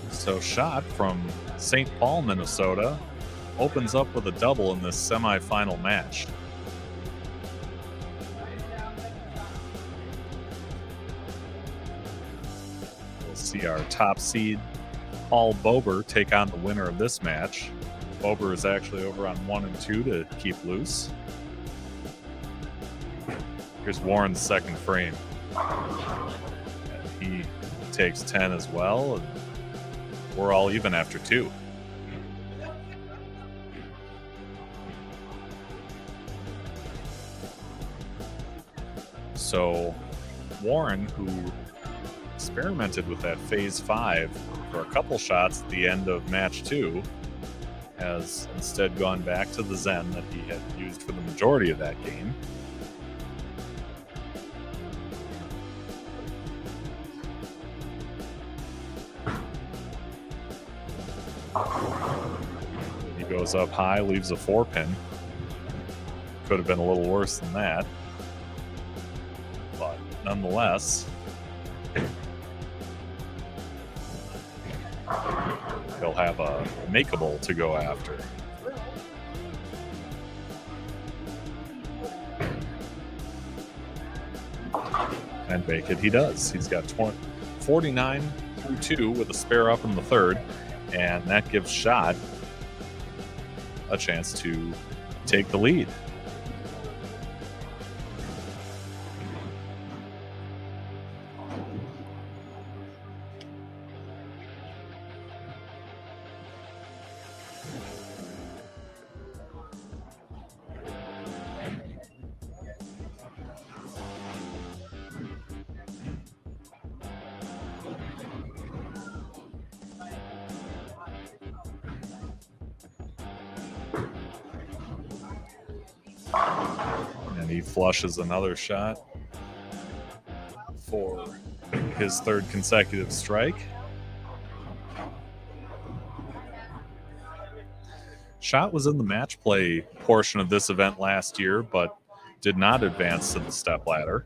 So Schott from St. Paul, Minnesota, opens up with a double in this semifinal match. see our top seed, Paul Bober, take on the winner of this match. Bober is actually over on 1 and 2 to keep loose. Here's Warren's second frame. And he takes 10 as well, and we're all even after 2. So Warren, who experimented with that phase 5 for a couple shots at the end of match 2, has instead gone back to the Zen that he had used for the majority of that game. He goes up high, leaves a 4-pin. Could have been a little worse than that. But nonetheless, he'll have a makeable to go after. And make it he does. He's got 49 through 2 with a spare up in the third, and that gives Shot a chance to take the lead. And he flushes another shot for his third consecutive strike. Shot was in the match play portion of this event last year, but did not advance to the stepladder.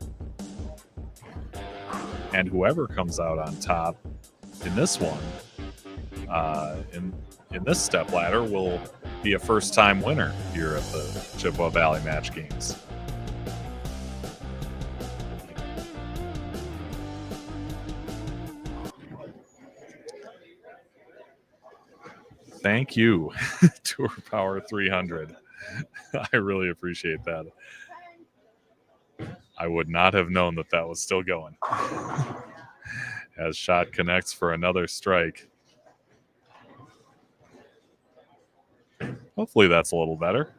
And whoever comes out on top in this one, in this stepladder, will be a first-time winner here at the Chippewa Valley Match Games. Thank you, Tour Power 300. I really appreciate that. I would not have known that that was still going. As Shot connects for another strike. Hopefully that's a little better.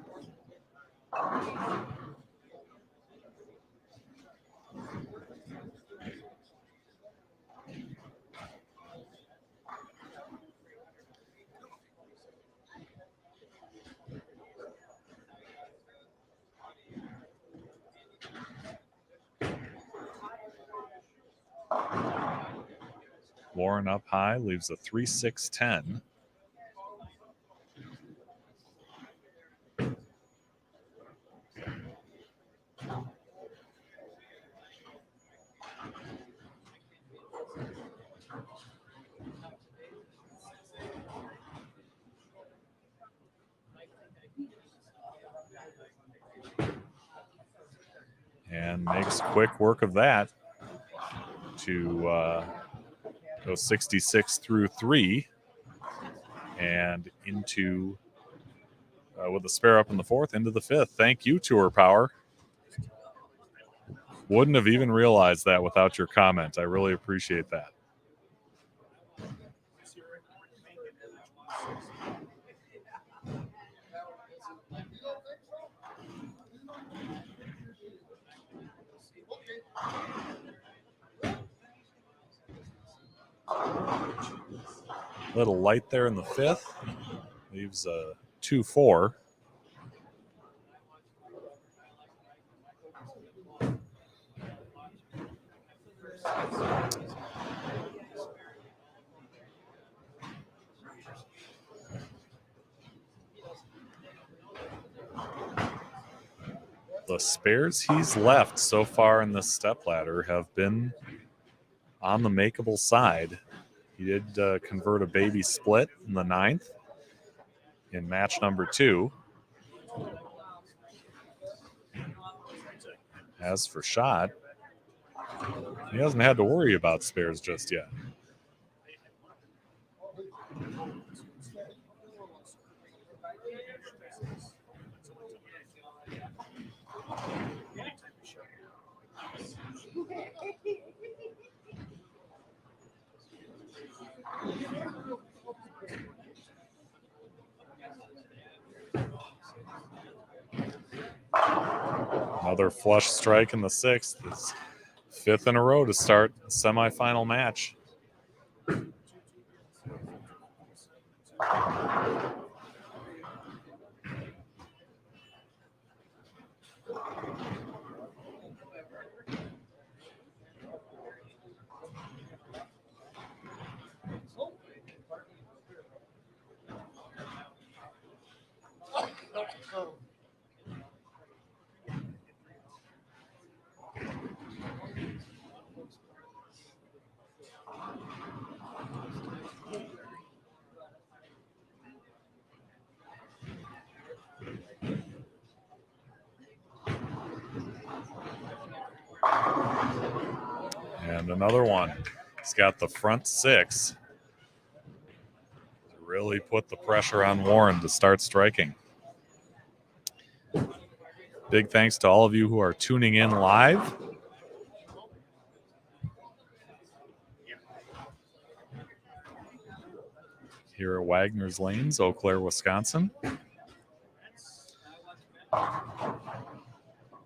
Warren up high, leaves a 3-6-10. And makes quick work of that to go 66 through 3 and into, with a spare up in the fourth, into the fifth. Thank you, Tour Power. Wouldn't have even realized that without your comment. I really appreciate that. Little light there in the fifth. Leaves a 2-4. The spares he's left so far in this stepladder have been on the makeable side. He did convert a baby split in the ninth in match number 2. As for Shot, he hasn't had to worry about spares just yet. Another flush strike in the sixth. It's fifth in a row to start the semifinal match. And another one. He's got the front six. Really put the pressure on Warren to start striking. Big thanks to all of you who are tuning in live. Here at Wagner's Lanes, Eau Claire, Wisconsin.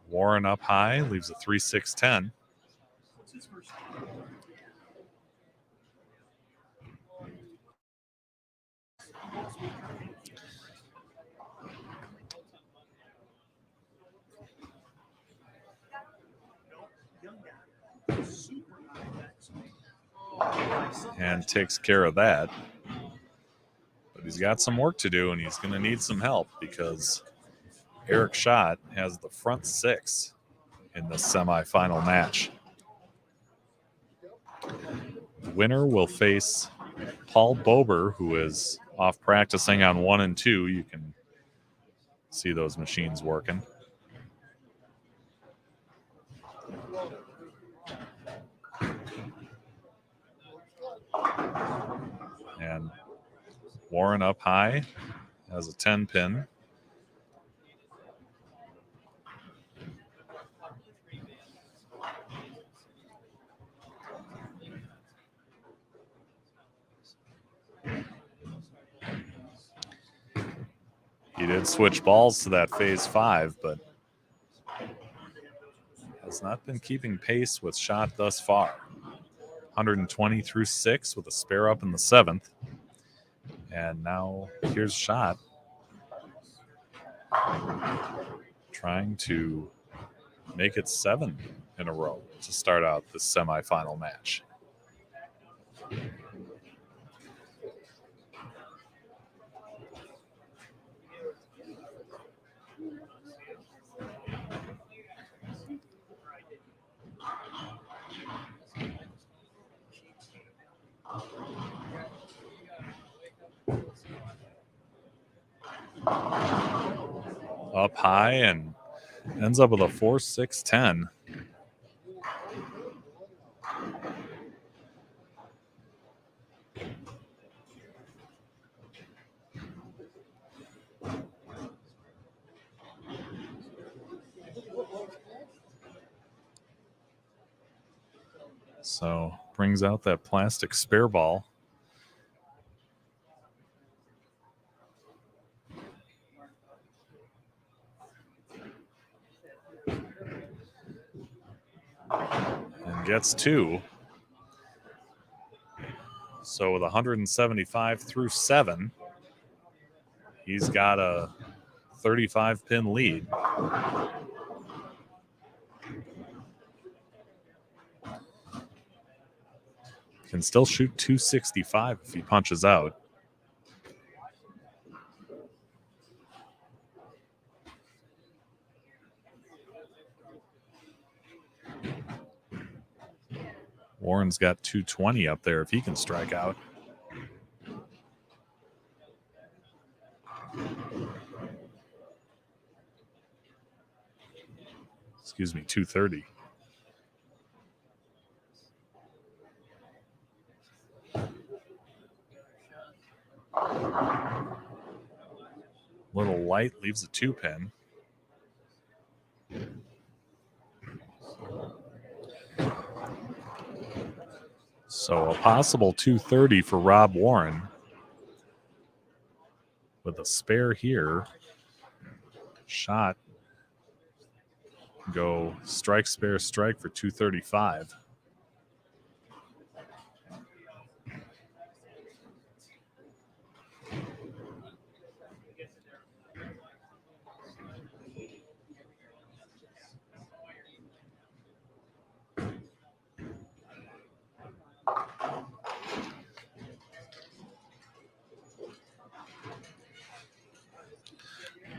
Warren up high, leaves a 3-6-10. And takes care of that. But he's got some work to do, and he's going to need some help because Eric Schott has the front six in the semifinal match. The winner will face Paul Bober, who is off practicing on 1 and 2. You can see those machines working. And Warren up high has a 10 pin. He did switch balls to that phase 5, but has not been keeping pace with Schott thus far. 120 through 6 with a spare up in the 7th. And now here's Schott trying to make it 7 in a row to start out this semifinal match. Up high and ends up with a 4-6-10. So brings out that plastic spare ball. And gets 2. So with 175 through 7, he's got a 35 pin lead. Can still shoot 265 if he punches out. Warren's got 220 up there if he can strike out. Excuse me, 230. Little light, leaves a 2-pin. So a possible 230 for Rob Warren. With a spare here. Shot. Go strike, spare, strike for 235.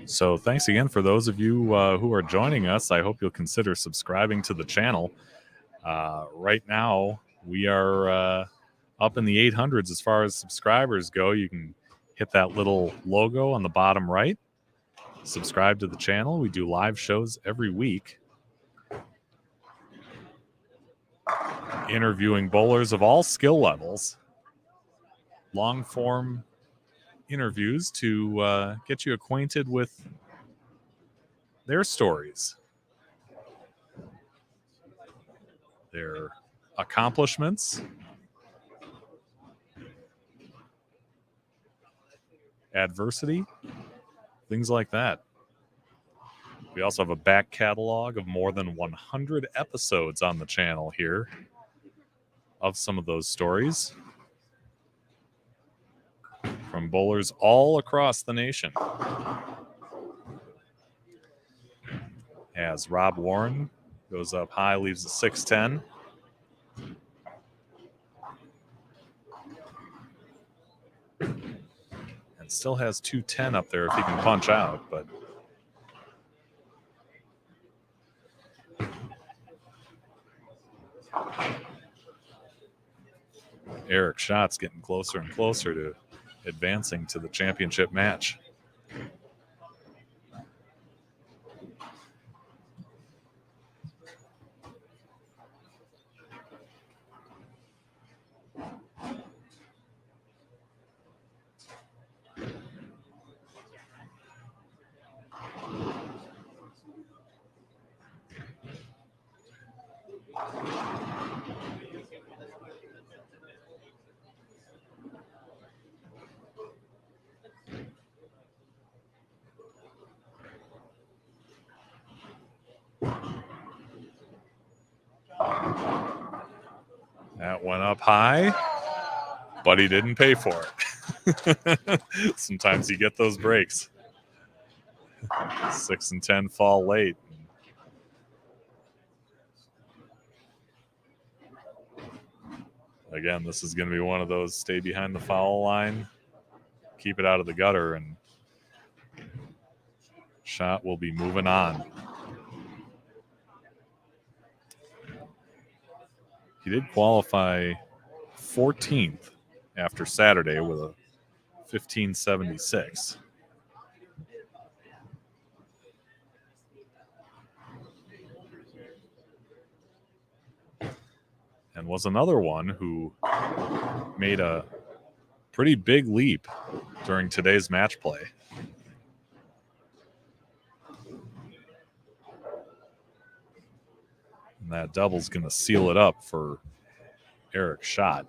So thanks again for those of you who are joining us. I hope you'll consider subscribing to the channel. Right now, we are up in the 800s as far as subscribers go. You can hit that little logo on the bottom right. Subscribe to the channel. We do live shows every week, interviewing bowlers of all skill levels. Long form interviews to get you acquainted with their stories, their accomplishments, adversity, things like that. We also have a back catalog of more than 100 episodes on the channel here of some of those stories from bowlers all across the nation. As Rob Warren goes up high, leaves a 610. And still has 210 up there if he can punch out, but Eric Schott's getting closer and closer to advancing to the championship match. That went up high, but he didn't pay for it. Sometimes you get those breaks. 6 and 10 fall late. Again, this is going to be one of those stay behind the foul line, keep it out of the gutter, and Schott will be moving on. He did qualify 14th after Saturday with a 1576. And was another one who made a pretty big leap during today's match play. And that double's going to seal it up for Eric Schott.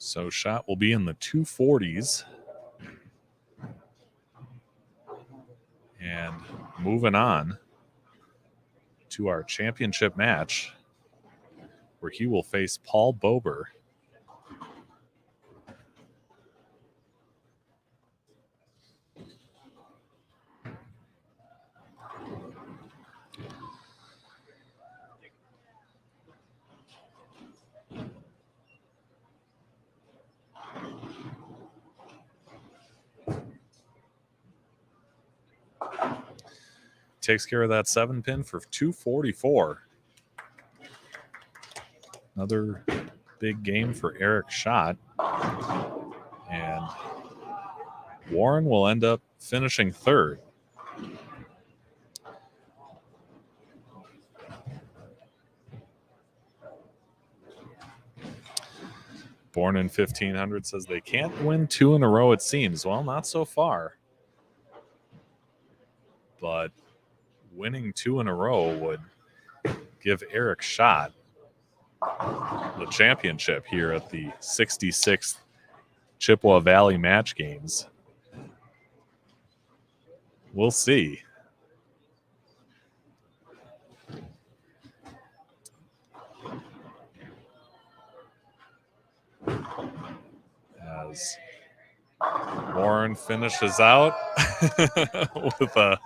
So Schott will be in the 240s. And moving on to our championship match, where he will face Paul Bober. takes care of that 7-pin for 244. Another big game for Eric Schott. And Warren will end up finishing third. Born in 1500 says they can't win 2 in a row, it seems. Well, not so far. But winning 2 in a row would give Eric Schott the championship here at the 66th Chippewa Valley Match Games. We'll see. As Warren finishes out with a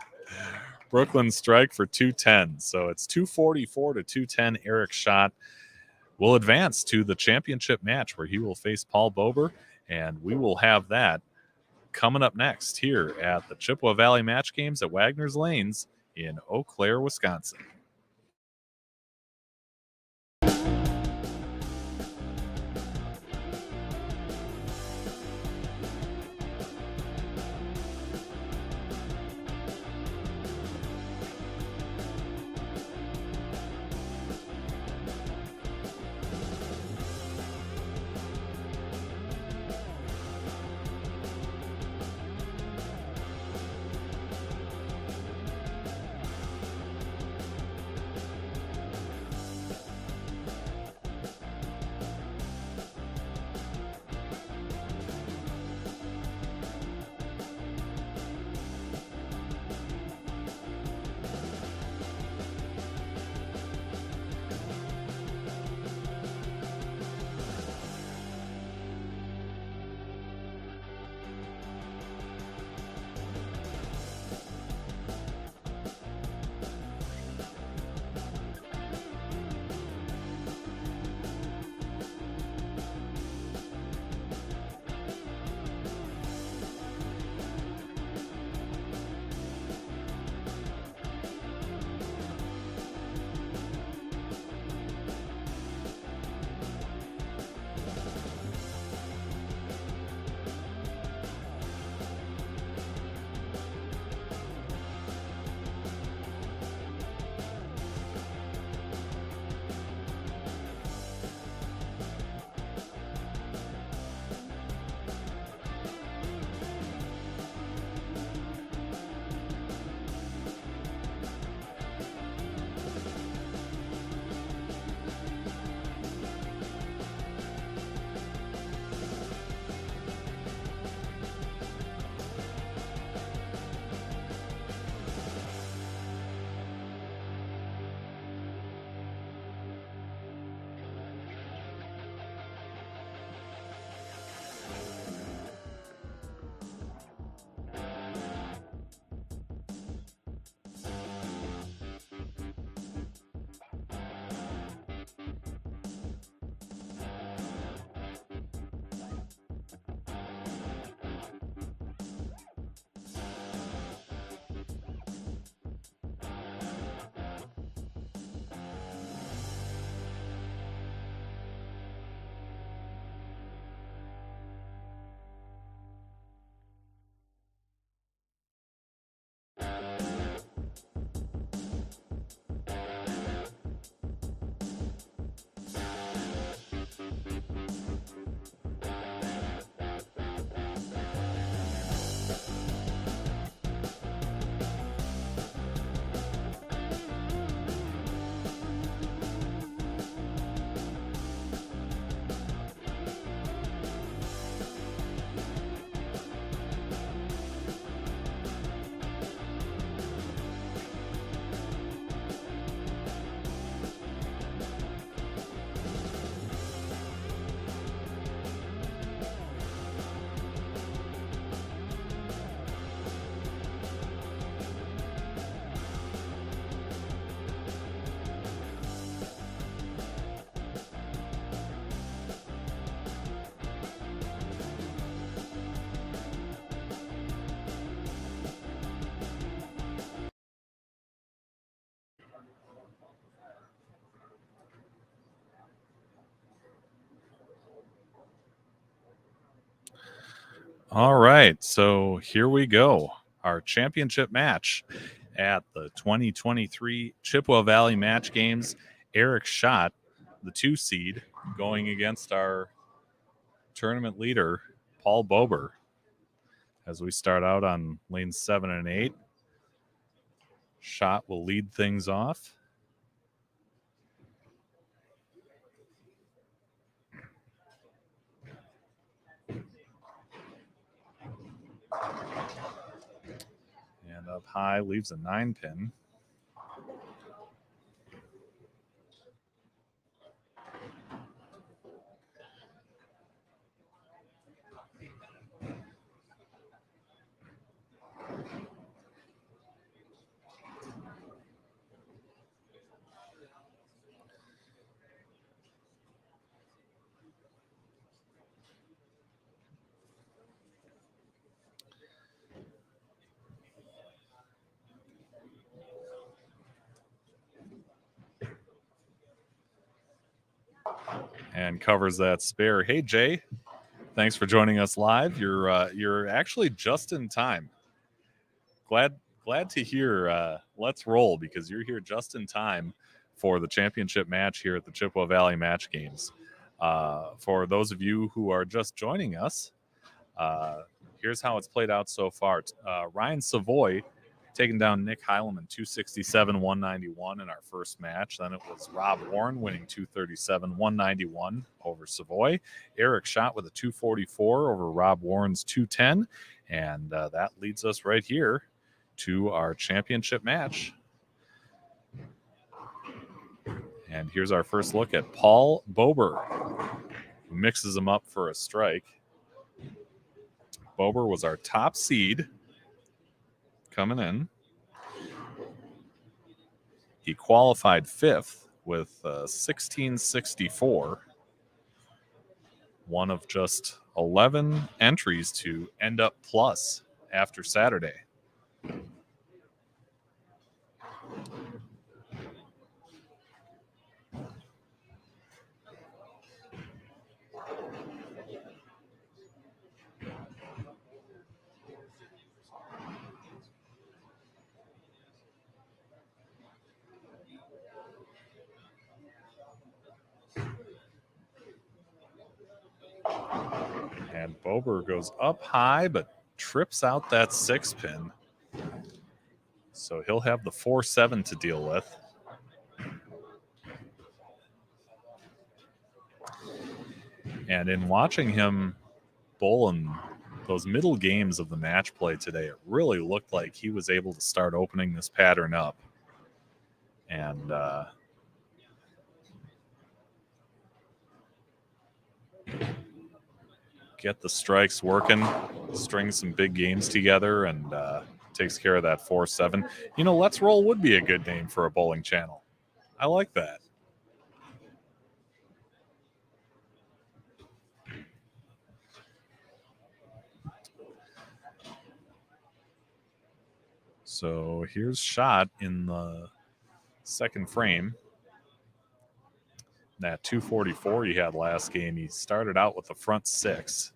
Brooklyn strike for 210. So it's 244 to 210. Eric Schott will advance to the championship match where he will face Paul Bober, and we will have that coming up next here at the Chippewa Valley Match Games at Wagner's Lanes in Eau Claire, Wisconsin. All right, so here we go. Our championship match at the 2023 Chippewa Valley Match Games. Eric Schott, the 2 seed, going against our tournament leader, Paul Bober. As we start out on lanes 7 and 8, Schott will lead things off. And up high leaves a 9-pin. And covers that spare. Hey, Jay, thanks for joining us live. You're actually just in time. Glad to hear. Let's roll, because you're here just in time for the championship match here at the Chippewa Valley Match Games. For those of you who are just joining us, here's how it's played out so far. Ryan Savoy taking down Nick Heileman 267-191 in our first match. Then it was Rob Warren winning 237-191 over Savoy. Eric Schott with a 244 over Rob Warren's 210. And that leads us right here to our championship match. And here's our first look at Paul Bober, who mixes them up for a strike. Bober was our top seed coming in. He qualified 5th with 1664, one of just 11 entries to end up plus after Saturday. And Bober goes up high, but trips out that 6-pin. So he'll have the 4-7 to deal with. And in watching him bowl in those middle games of the match play today, it really looked like he was able to start opening this pattern up. And get the strikes working, string some big games together, and takes care of that 4-7. You know, Let's Roll would be a good name for a bowling channel. I like that. So here's Schott in the second frame. That 244 he had last game, he started out with the front 6.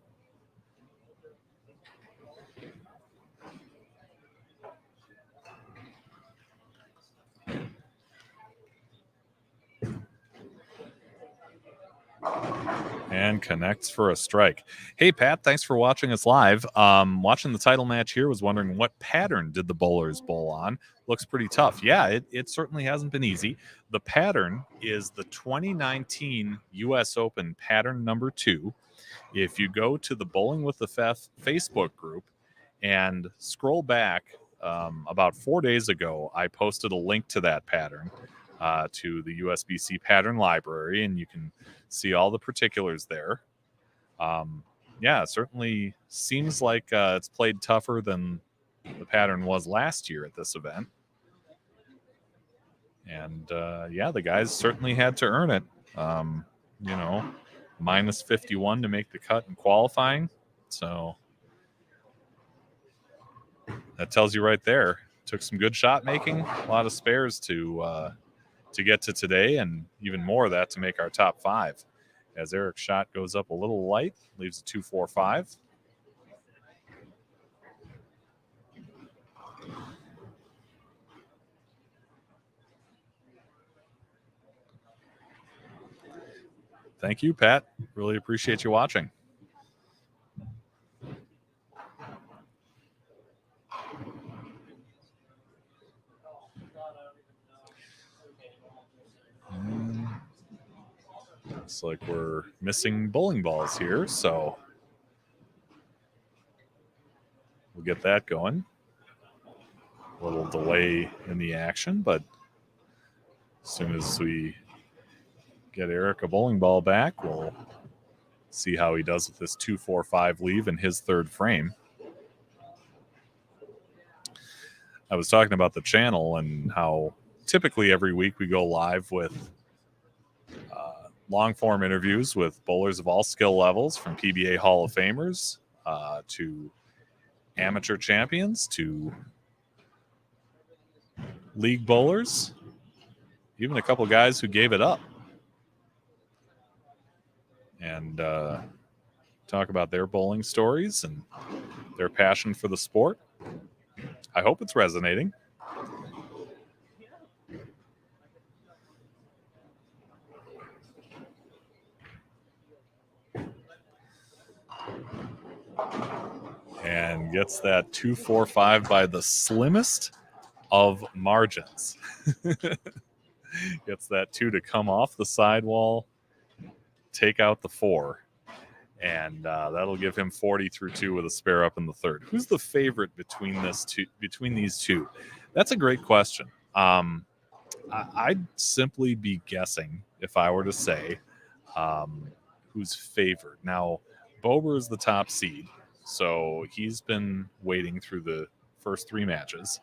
And connects for a strike. Hey, Pat, thanks for watching us live. Watching the title match here, was wondering what pattern did the bowlers bowl on. Looks pretty tough. Yeah, it certainly hasn't been easy. The pattern is the 2019 U.S. Open pattern number 2. If you go to the Bowling with the Facebook group and scroll back about 4 days ago, I posted a link to that pattern to the USBC pattern library, and you can see all the particulars there. Yeah, it certainly seems like it's played tougher than the pattern was last year at this event. And yeah, the guys certainly had to earn it. You know, minus 51 to make the cut in qualifying. So that tells you right there. Took some good shot making, a lot of spares to get to today, and even more of that to make our top 5. As Eric Schott goes up a little light, leaves a 2-4-5. Thank you, Pat. Really appreciate you watching. Looks like we're missing bowling balls here, so we'll get that going. A little delay in the action, but as soon as we get Eric a bowling ball back, we'll see how he does with this 2-4-5 leave in his third frame. I was talking about the channel and how typically every week we go live with long-form interviews with bowlers of all skill levels, from PBA Hall of Famers to amateur champions to league bowlers, even a couple guys who gave it up, and talk about their bowling stories and their passion for the sport. I hope it's resonating. And gets that 2-4-5 by the slimmest of margins. Gets that 2 to come off the sidewall, take out the 4, and that'll give him 40 through 2 with a spare up in the third. Who's the favorite between these two? That's a great question. I'd simply be guessing if I were to say who's favored. Now, Bober is the top seed, so he's been waiting through the first 3 matches.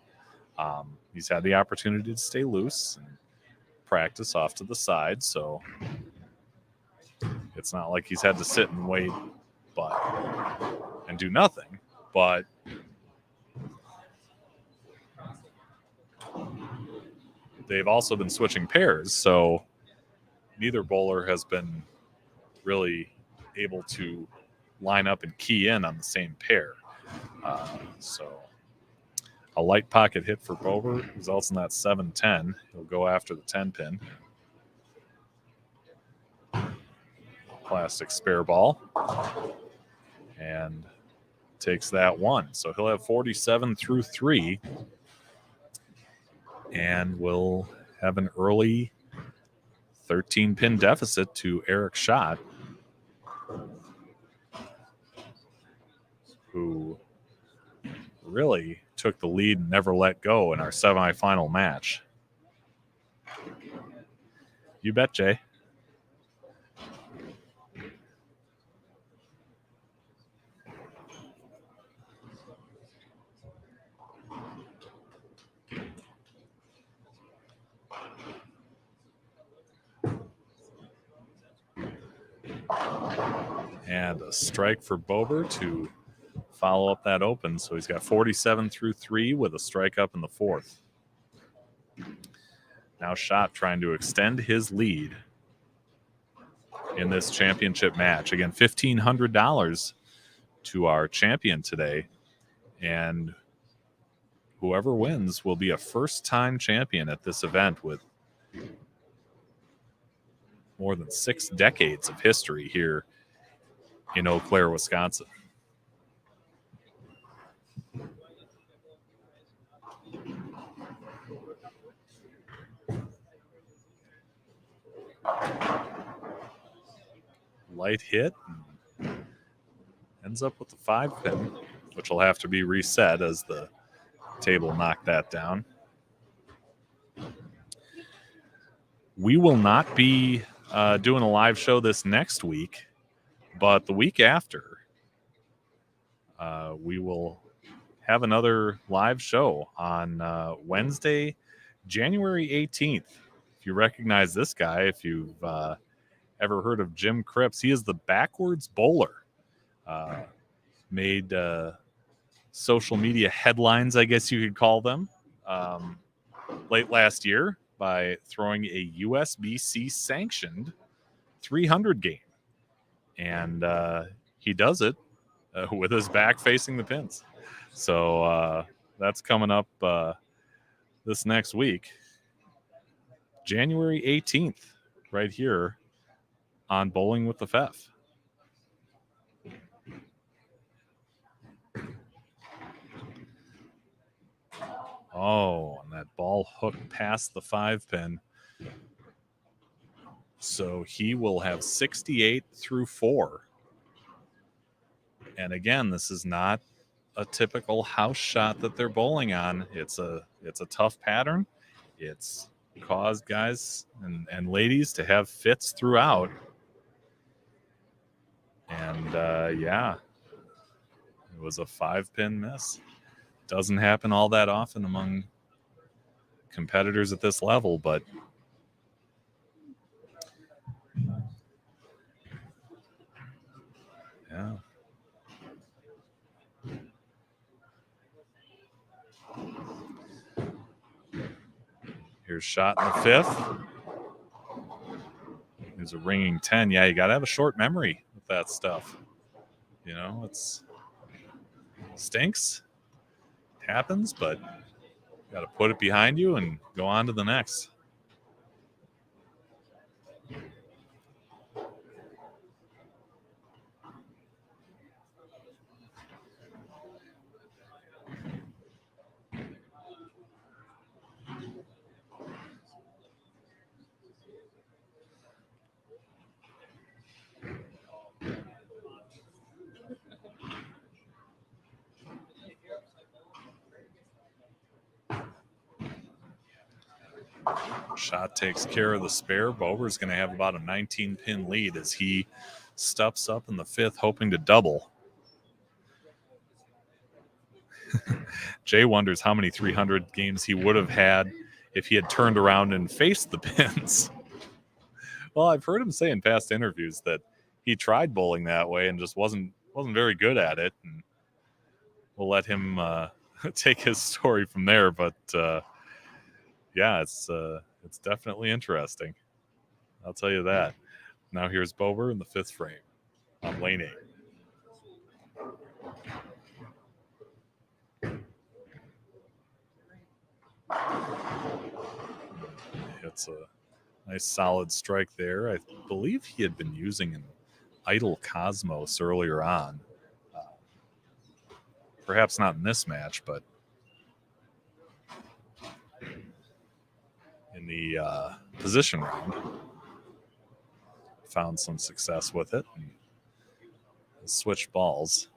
He's had the opportunity to stay loose and practice off to the side, so it's not like he's had to sit and wait and do nothing. But they've also been switching pairs, so neither bowler has been really able to line up and key in on the same pair. So a light pocket hit for Bober results in that 7-10. He'll go after the 10 pin. Plastic spare ball. And takes that 1. So he'll have 47 through 3. And will have an early 13-pin deficit to Eric Schott, who really took the lead and never let go in our semifinal match. You bet, Jay. And a strike for Bober to follow up that open. So he's got 47 through 3 with a strike up in the 4th. Now Schott trying to extend his lead in this championship match. Again, $1,500 to our champion today. And whoever wins will be a first-time champion at this event with more than 6 decades of history here in Eau Claire, Wisconsin. Light hit. Ends up with the 5 pin, which will have to be reset as the table knocked that down. We will not be doing a live show this next week, but the week after, we will have another live show on Wednesday, January 18th. If you recognize this guy, if you've ever heard of Jim Cripps, he is the backwards bowler. Made social media headlines, I guess you could call them, late last year by throwing a USBC sanctioned 300 game. And he does it with his back facing the pins. So that's coming up this next week, January 18th, right here on Bowling with the Fef. Oh, and that ball hooked past the 5-pin. So he will have 68 through 4. And again, this is not a typical house shot that they're bowling on. It's a tough pattern. It's caused guys and ladies to have fits throughout. And yeah, it was a 5-pin miss. Doesn't happen all that often among competitors at this level, but yeah. Here's shot in the 5th. There's a ringing 10. Yeah, you got to have a short memory with that stuff. You know, it's stinks. It happens, but you got to put it behind you and go on to the next. Shot takes care of the spare. Bober's going to have about a 19-pin lead as he steps up in the 5th, hoping to double. Jay wonders how many 300 games he would have had if he had turned around and faced the pins. Well, I've heard him say in past interviews that he tried bowling that way and just wasn't very good at it. And we'll let him take his story from there. But yeah, it's definitely interesting. I'll tell you that. Now here's Bober in the 5th frame on lane 8. It's a nice solid strike there. I believe he had been using an Idle Cosmos earlier on. Perhaps not in this match, but in the position round. Found some success with it. Switched balls.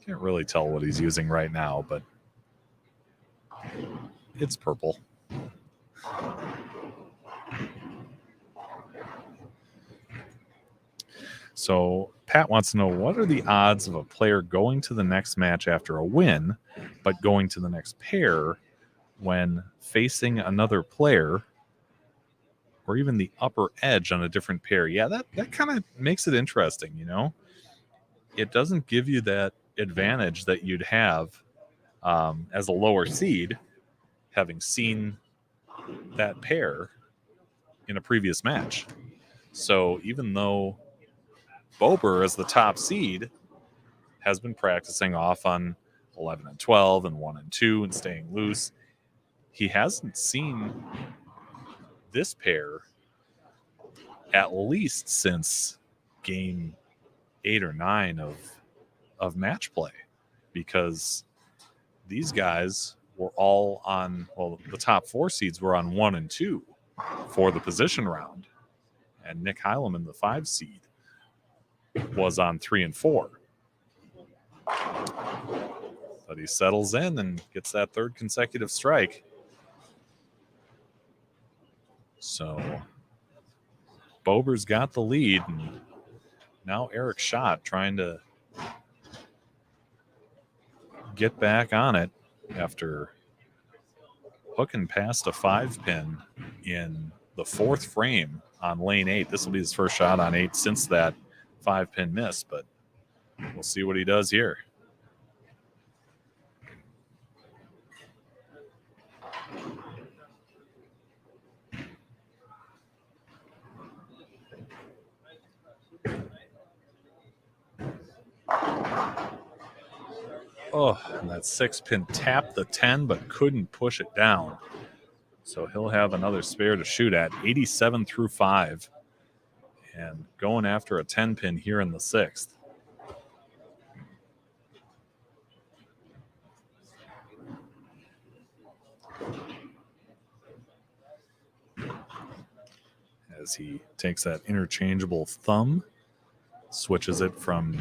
Can't really tell what he's using right now, but it's purple. So Pat wants to know, what are the odds of a player going to the next match after a win, but going to the next pair when facing another player or even the upper edge on a different pair? Yeah, that kind of makes it interesting, you know? It doesn't give you that advantage that you'd have as a lower seed, having seen that pair in a previous match. So even though Bober, as the top seed, has been practicing off on 11 and 12 and 1 and 2 and staying loose, he hasn't seen this pair at least since game 8 or 9 of match play, because these guys were all on, well, the top 4 seeds were on 1 and 2 for the position round, and Nick Heileman, the 5 seed, was on 3 and 4. But he settles in and gets that 3rd consecutive strike. So Bober's got the lead, and now Eric Schott trying to get back on it after hooking past a 5-pin in the 4th frame on lane 8. This will be his first shot on 8 since that 5-pin miss, but we'll see what he does here. Oh, and that 6-pin tapped the 10, but couldn't push it down. So he'll have another spare to shoot at. 87 through 5. And going after a 10 pin here in the 6th. As he takes that interchangeable thumb, switches it from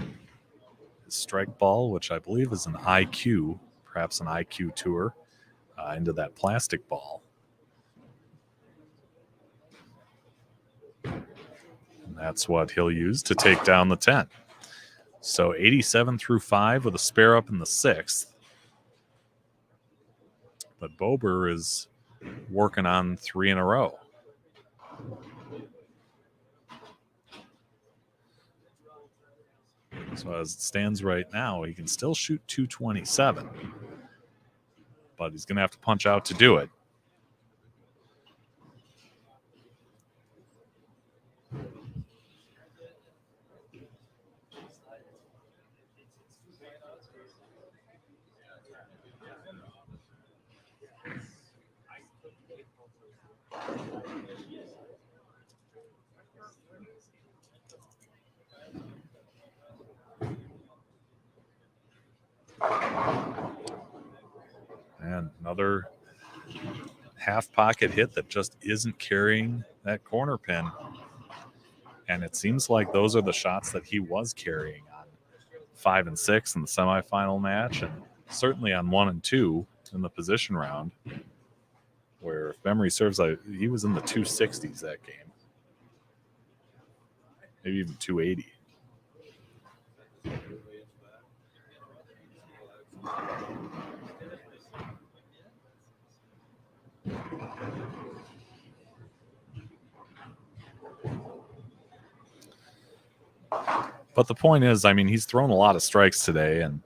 his strike ball, which I believe is an IQ, perhaps an IQ tour, into that plastic ball. And that's what he'll use to take down the 10. So 87 through 5 with a spare up in the 6th. But Bober is working on 3 in a row. So as it stands right now, he can still shoot 227. But he's going to have to punch out to do it. And another half pocket hit that just isn't carrying that corner pin. And it seems like those are the shots that he was carrying on 5 and 6 in the semifinal match, and certainly on 1 and 2 in the position round, where if memory serves, he was in the 260s that game. Maybe even 280. But the point is, I mean, he's thrown a lot of strikes today, and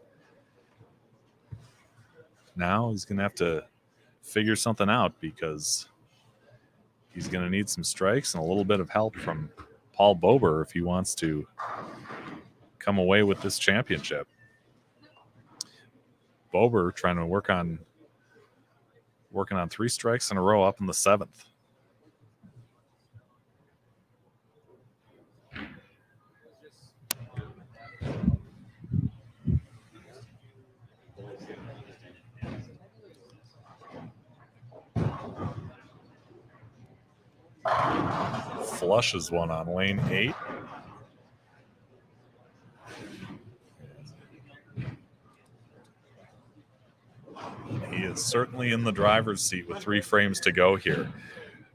now he's going to have to figure something out because he's going to need some strikes and a little bit of help from Paul Bober if he wants to come away with this championship. Bober trying to working on 3 strikes in a row up in the 7th. Flushes one on lane 8. He is certainly in the driver's seat with 3 frames to go here.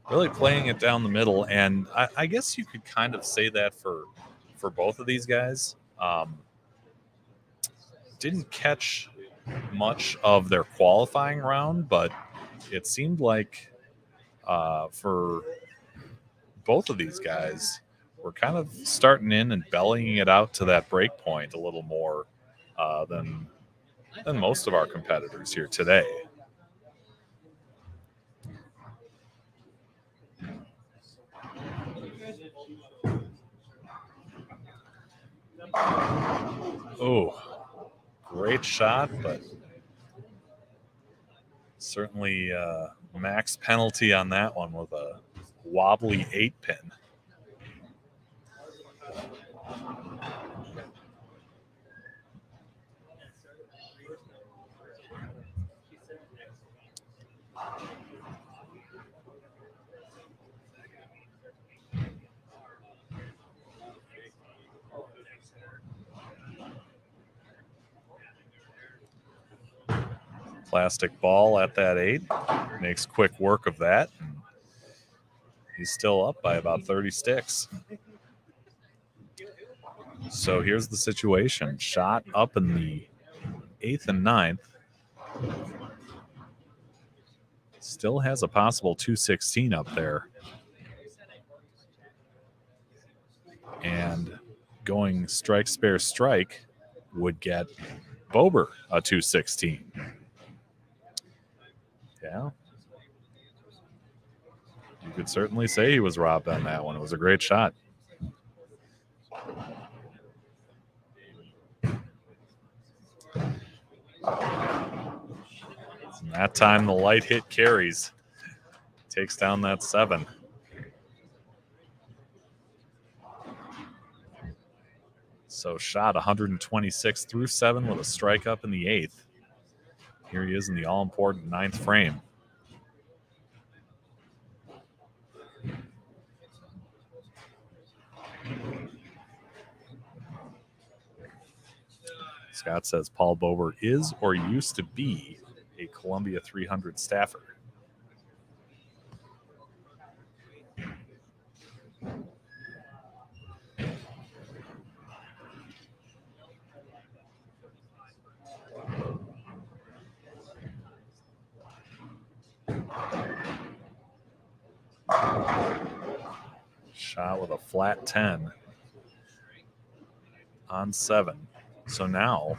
Really playing it down the middle, and I guess you could kind of say that for both of these guys. Didn't catch much of their qualifying round, but it seemed like for both of these guys, we're kind of starting in and bellying it out to that break point a little more than most of our competitors here today. Oh, great shot, but certainly max penalty on that one with a wobbly 8-pin. Plastic ball at that 8. Makes quick work of that. He's still up by about 30 sticks. So here's the situation. Shot up in the 8th and 9th. Still has a possible 216 up there. And going strike, spare, strike would get Bober a 216. Yeah. You could certainly say he was robbed on that one. It was a great shot. And that time the light hit carries. Takes down that 7. So shot 126 through 7 with a strike up in the 8th. Here he is in the all-important 9th frame. Scott says Paul Bober is or used to be a Columbia 300 staffer. Shot with a flat 10 on 7. So now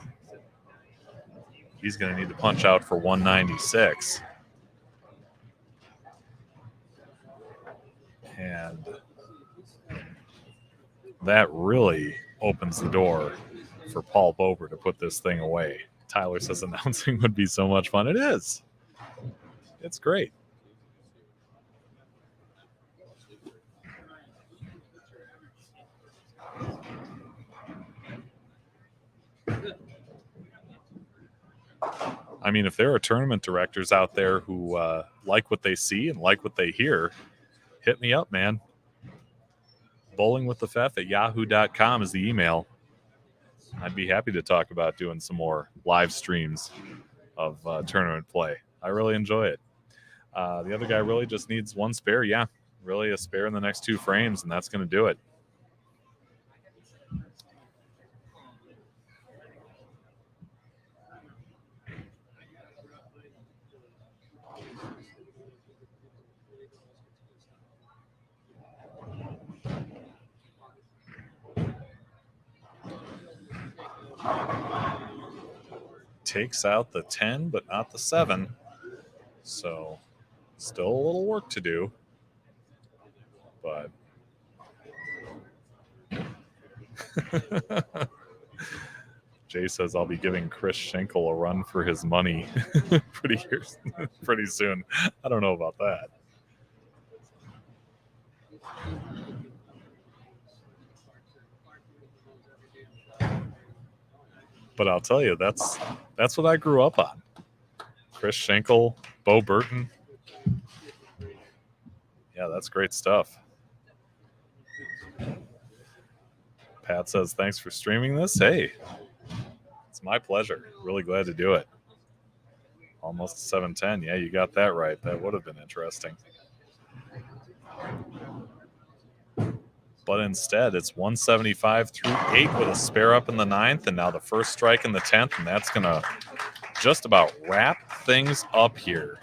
he's going to need to punch out for 196. And that really opens the door for Paul Bober to put this thing away. Tyler says announcing would be so much fun. It is. It's great. I mean, if there are tournament directors out there who like what they see and like what they hear, hit me up, man. bowlingwiththefef@yahoo.com is the email. I'd be happy to talk about doing some more live streams of tournament play. I really enjoy it. The other guy really just needs one spare. Yeah, really a spare in the next 2 frames, and that's going to do it. Takes out the 10, but not the 7. So still a little work to do. But Jay says I'll be giving Chris Schenkel a run for his money pretty soon. I don't know about that. But I'll tell you, that's what I grew up on. Chris Schenkel, Bo Burton. Yeah, that's great stuff. Pat says, thanks for streaming this. Hey, it's my pleasure. Really glad to do it. Almost 710. Yeah, you got that right. That would have been interesting. But instead, it's 175 through 8 with a spare up in the 9th, and now the first strike in the 10th, and that's going to just about wrap things up here.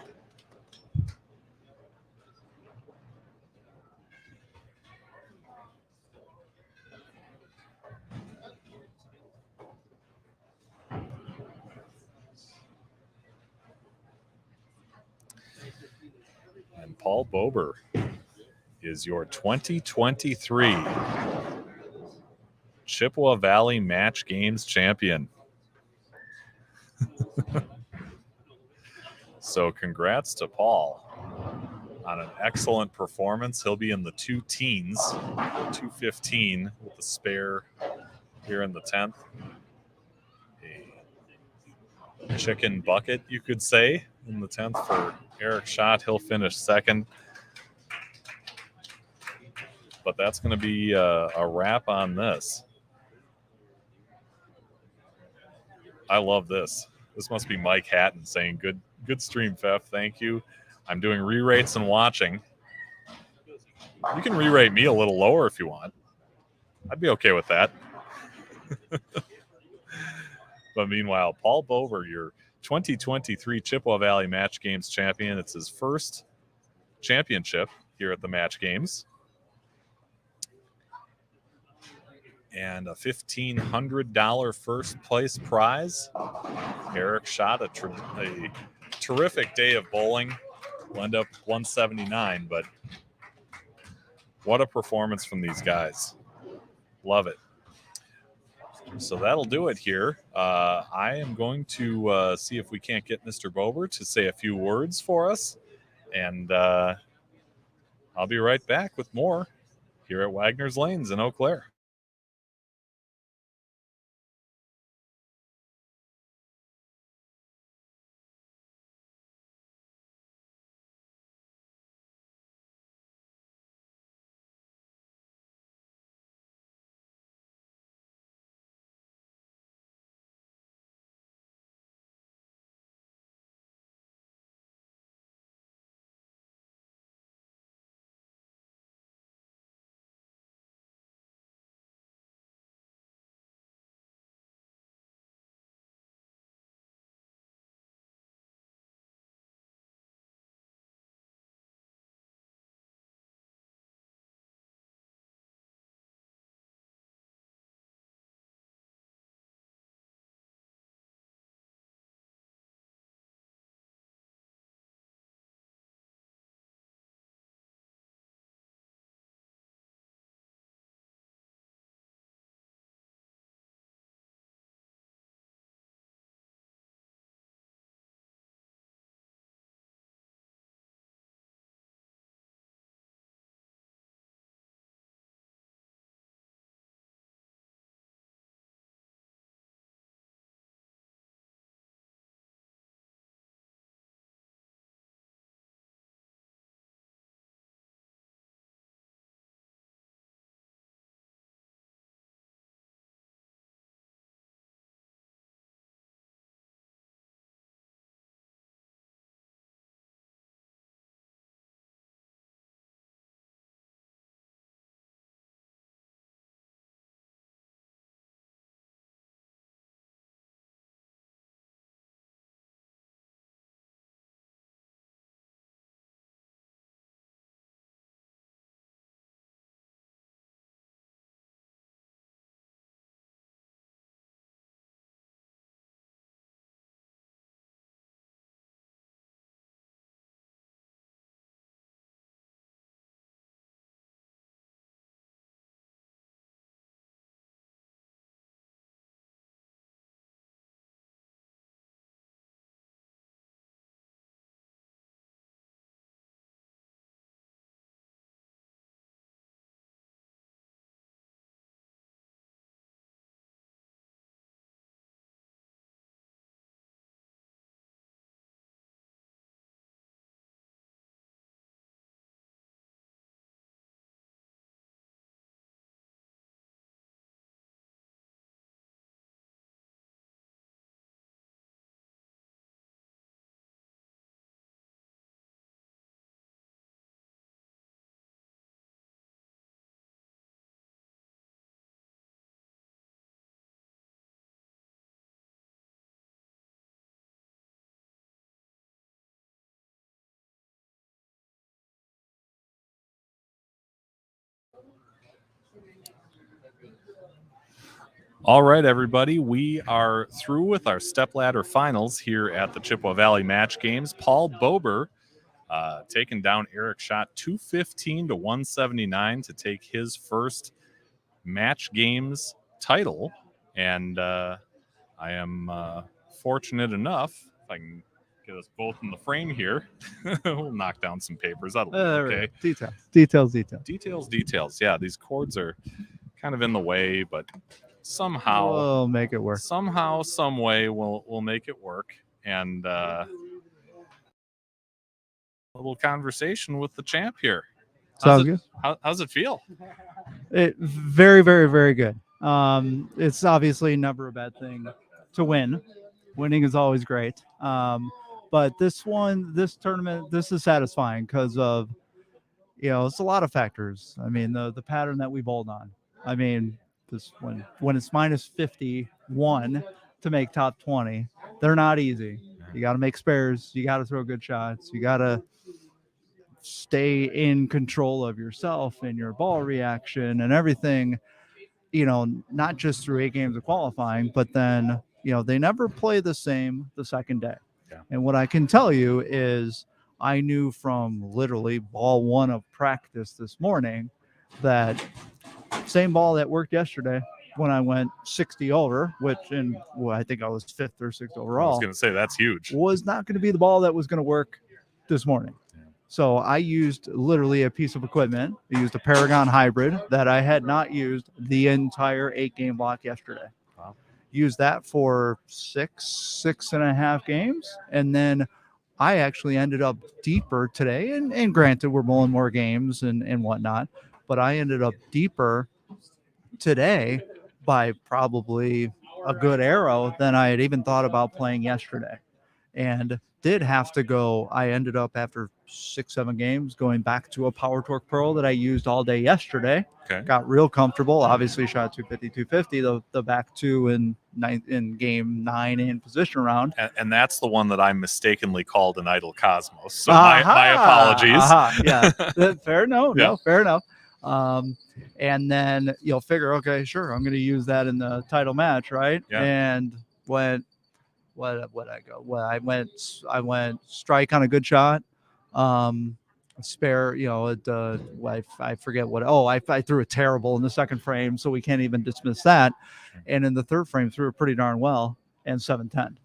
And Paul Bober is your 2023 Chippewa Valley Match Games champion. So congrats to Paul on an excellent performance. He'll be in the 2 teens, 215 with the spare here in the 10th. A chicken bucket, you could say, in the 10th for Eric Schott. He'll finish 2nd. But that's going to be a wrap on this. I love this. This must be Mike Hatton saying, good stream, Fef. Thank you. I'm doing re-rates and watching. You can re-rate me a little lower if you want. I'd be okay with that. But meanwhile, Paul Bober, your 2023 Chippewa Valley Match Games champion. It's his first championship here at the Match Games. And a $1,500 first place prize. Eric Schott, a terrific day of bowling. We'll end up 179, but what a performance from these guys. Love it. So that'll do it here. I am going to see if we can't get Mr. Bober to say a few words for us. And I'll be right back with more here at Wagner's Lanes in Eau Claire. All right, everybody. We are through with our Stepladder finals here at the Chippewa Valley Match Games. Paul Bober taking down Eric Schott 215 to 179 to take his first Match Games title. And I am fortunate enough, if I can get us both in the frame here, we'll knock down some papers. That'll be okay. Details. Yeah, these cords are kind of in the way, but somehow we'll make it work. Somehow, some way, we'll make it work. And a little conversation with the champ here. Sounds good. How's it feel? Very, very, very good. It's obviously never a bad thing to win. Winning is always great. But this tournament, this is satisfying because of, it's a lot of factors. I mean, the pattern that we bowled on. I mean, this when it's minus 51 to make top 20, they're not easy. You got to make spares. You got to throw good shots. You got to stay in control of yourself and your ball reaction and everything, not just through 8 games of qualifying, but then, they never play the same the second day. Yeah. And what I can tell you is I knew from literally ball 1 of practice this morning that same ball that worked yesterday when I went 60 over, which I think I was 5th or 6th overall. I was going to say, that's huge. Was not going to be the ball that was going to work this morning. Yeah. So I used literally a piece of equipment. I used a Paragon hybrid that I had not used the entire 8-game block yesterday. Wow. Used that for 6.5 games. And then I actually ended up deeper today. And granted, we're bowling more games and whatnot. But I ended up deeper today by probably a good arrow than I had even thought about playing yesterday. And did have to go. I ended up after 6-7 games going back to a Power Torque Pro that I used all day yesterday. Okay. Got real comfortable. Obviously shot 250, the back 2 in game 9 in position round. And that's the one that I mistakenly called an Idle Cosmos. So my apologies. Yeah. Fair enough. Yeah. No, fair enough. And then you'll figure, okay, sure, I'm going to use that in the title match, right? Yeah. And what I go? Well, I went strike on a good shot. Spare, I forget what. Oh, I threw it terrible in the second frame, so we can't even dismiss that. And in the third frame, threw it pretty darn well, and 7-10.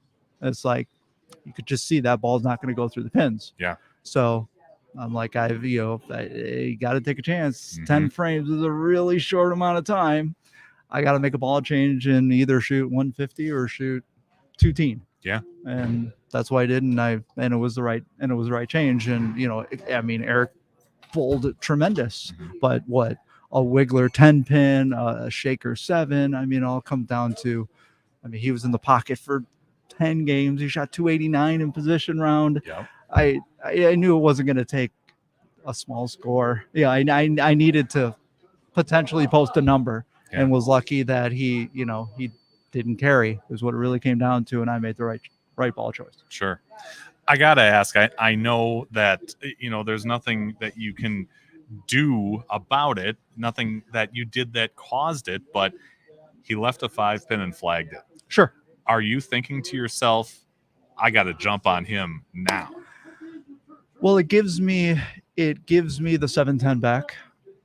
It's like you could just see that ball's not going to go through the pins. Yeah. So I'm like, you got to take a chance. 10 frames is a really short amount of time. I got to make a ball change and either shoot 150 or shoot 210. Yeah. And that's why I did. And it was the right change. And, Eric bowled tremendous, but what a wiggler 10 pin, a shaker 7. I mean, all come down to, he was in the pocket for 10 games. He shot 289 in position round. Yeah. I knew it wasn't going to take a small score. Yeah, I needed to potentially post a number, and was lucky that he didn't carry. Is what it really came down to, and I made the right ball choice. Sure. I gotta ask. I know that there's nothing that you can do about it. Nothing that you did that caused it, but he left a 5-pin and flagged it. Sure. Are you thinking to yourself, I got to jump on him now? Well, it gives me the 7-10 back,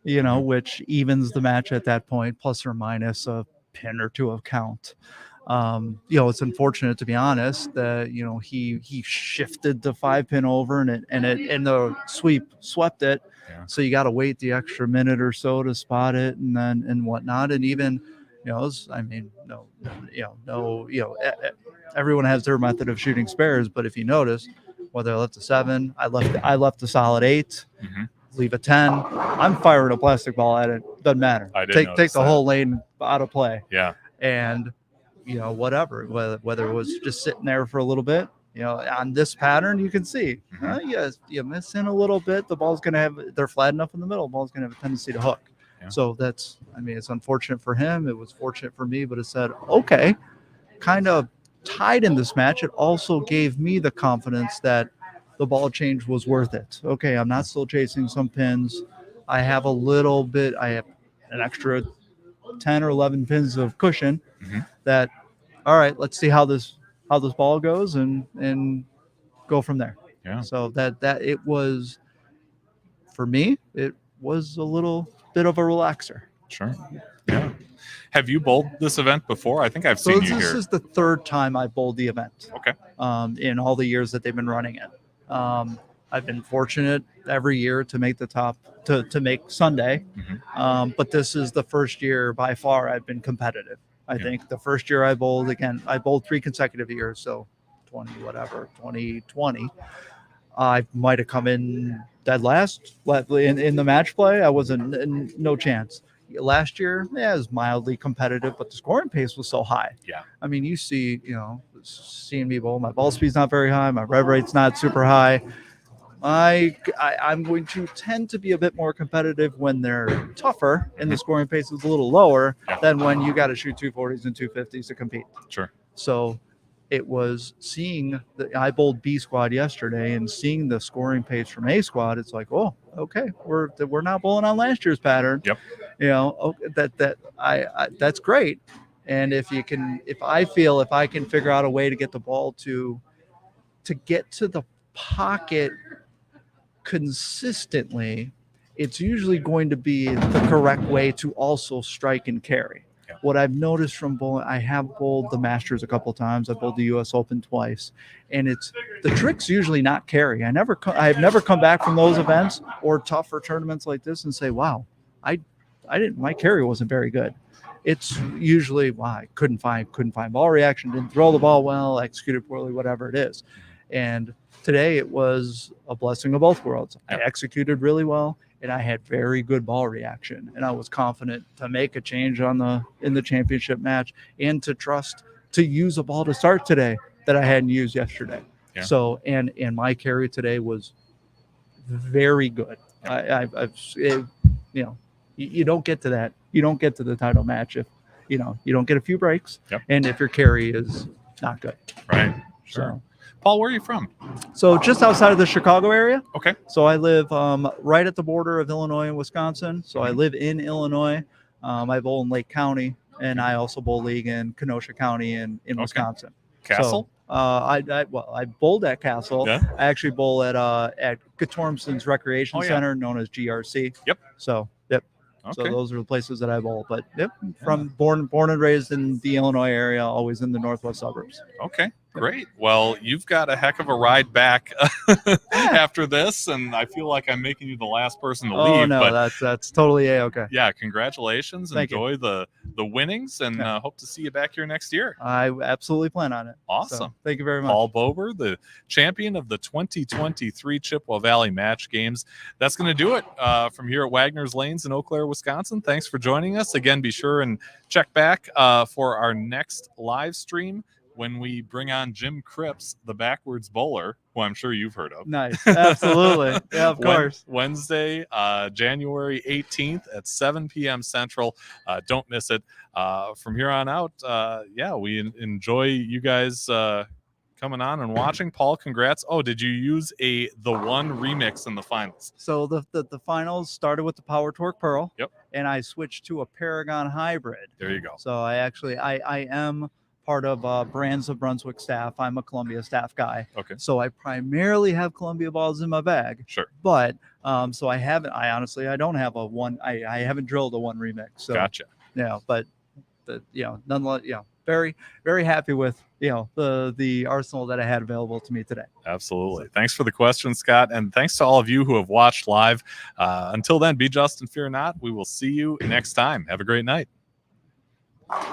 which evens the match at that point, plus or minus a pin or 2 of count. It's unfortunate, to be honest, that he shifted the 5-pin over and the sweep swept it. Yeah. So you got to wait the extra minute or so to spot it and whatnot. And even everyone has their method of shooting spares, but if you notice, whether I left a 7, I left a solid 8, leave a 10. I'm firing a plastic ball at it. Doesn't matter. Take the whole lane out of play. Yeah. And whatever, whether it was just sitting there for a little bit, on this pattern, you can see, you miss in a little bit. The ball's going to they're flat enough in the middle. The ball's going to have a tendency to hook. Yeah. So it's unfortunate for him. It was fortunate for me, but it said, okay, kind of tied in this match. It also gave me the confidence that the ball change was worth it. Okay, I'm not still chasing some pins. I have an extra 10 or 11 pins of cushion. that, all right, let's see how this ball goes and go from there. Yeah. So that it was, for me, it was a little bit of a relaxer. Sure. Yeah. Have you bowled this event before? I think I've So seen you this here. is the third time I bowled the event. Okay. In all the years that they've been running it. I've been fortunate every year to make the top, to make Sunday. But this is the first year by far I've been competitive. I think the first year I bowled 3 consecutive years. So 2020, I might have come in dead last in the match play. I wasn't, no chance. Last year, it was mildly competitive, but the scoring pace was so high. Yeah. I mean, you see, seeing me bowl, my ball speed's not very high, my rev rate's not super high. I'm going to tend to be a bit more competitive when they're tougher and the scoring pace is a little lower than when you got to shoot 240s and 250s to compete. Sure. So it was seeing I bowled B squad yesterday and seeing the scoring pace from A squad. It's like, oh, okay, we're not bowling on last year's pattern. Yep. That's great. And if I can figure out a way to get the ball to get to the pocket consistently, it's usually going to be the correct way to also strike and carry. Yeah. What I've noticed from bowling, I have bowled the Masters a couple of times. I bowled the U.S. Open twice, and it's the trick's usually not carry. I've never come back from those events or tougher tournaments like this and say, wow, my carry wasn't very good. It's usually, I couldn't find ball reaction, didn't throw the ball well, executed poorly, whatever it is. And today it was a blessing of both worlds. I executed really well and I had very good ball reaction, and I was confident to make a change in the championship match and to trust to use a ball to start today that I hadn't used yesterday. Yeah. So and my carry today was very good. You don't get to that. You don't get to the title match if you don't get a few breaks, and if your carry is not good. Right. Sure. So, Paul, where are you from? So just outside of the Chicago area. Okay. So I live right at the border of Illinois and Wisconsin. So I live in Illinois. I bowl in Lake County, and I also bowl league in Kenosha County in Wisconsin. Castle? So, I bowled at Castle. Yeah. I actually bowl at Gatormson's Recreation Center, known as GRC. Yep. So yep. Okay. So those are the places that I bowl. But from born and raised in the Illinois area, always in the northwest suburbs. Okay. Great. Well, you've got a heck of a ride back after this, and I feel like I'm making you the last person to leave. Oh no, but that's totally okay. Yeah, congratulations. Thank Enjoy the winnings, and hope to see you back here next year. I absolutely plan on it. Awesome. So, thank you very much. Paul Bober, the champion of the 2023 Chippewa Valley Match Games. That's going to do it from here at Wagner's Lanes in Eau Claire, Wisconsin. Thanks for joining us. Again, be sure and check back for our next live stream when we bring on Jim Cripps, the backwards bowler, who I'm sure you've heard of. Nice. Absolutely. Yeah, of course. Wednesday, January 18th at 7 p.m. Central. Don't miss it. From here on out, we enjoy you guys coming on and watching. Paul, congrats. Oh, did you use the one remix in the finals? So the finals started with the Power Torque Pearl. Yep. And I switched to a Paragon Hybrid. There you go. So I am part of Brands of Brunswick staff. I'm a Columbia staff guy. Okay. So I primarily have Columbia balls in my bag. Sure. But so I don't have a one. I haven't drilled a one remix. So, gotcha. Yeah, but nonetheless, very, very happy with the arsenal that I had available to me today. Absolutely. Thanks for the question, Scott, and thanks to all of you who have watched live. Until then, be just and fear not. We will see you next time. Have a great night.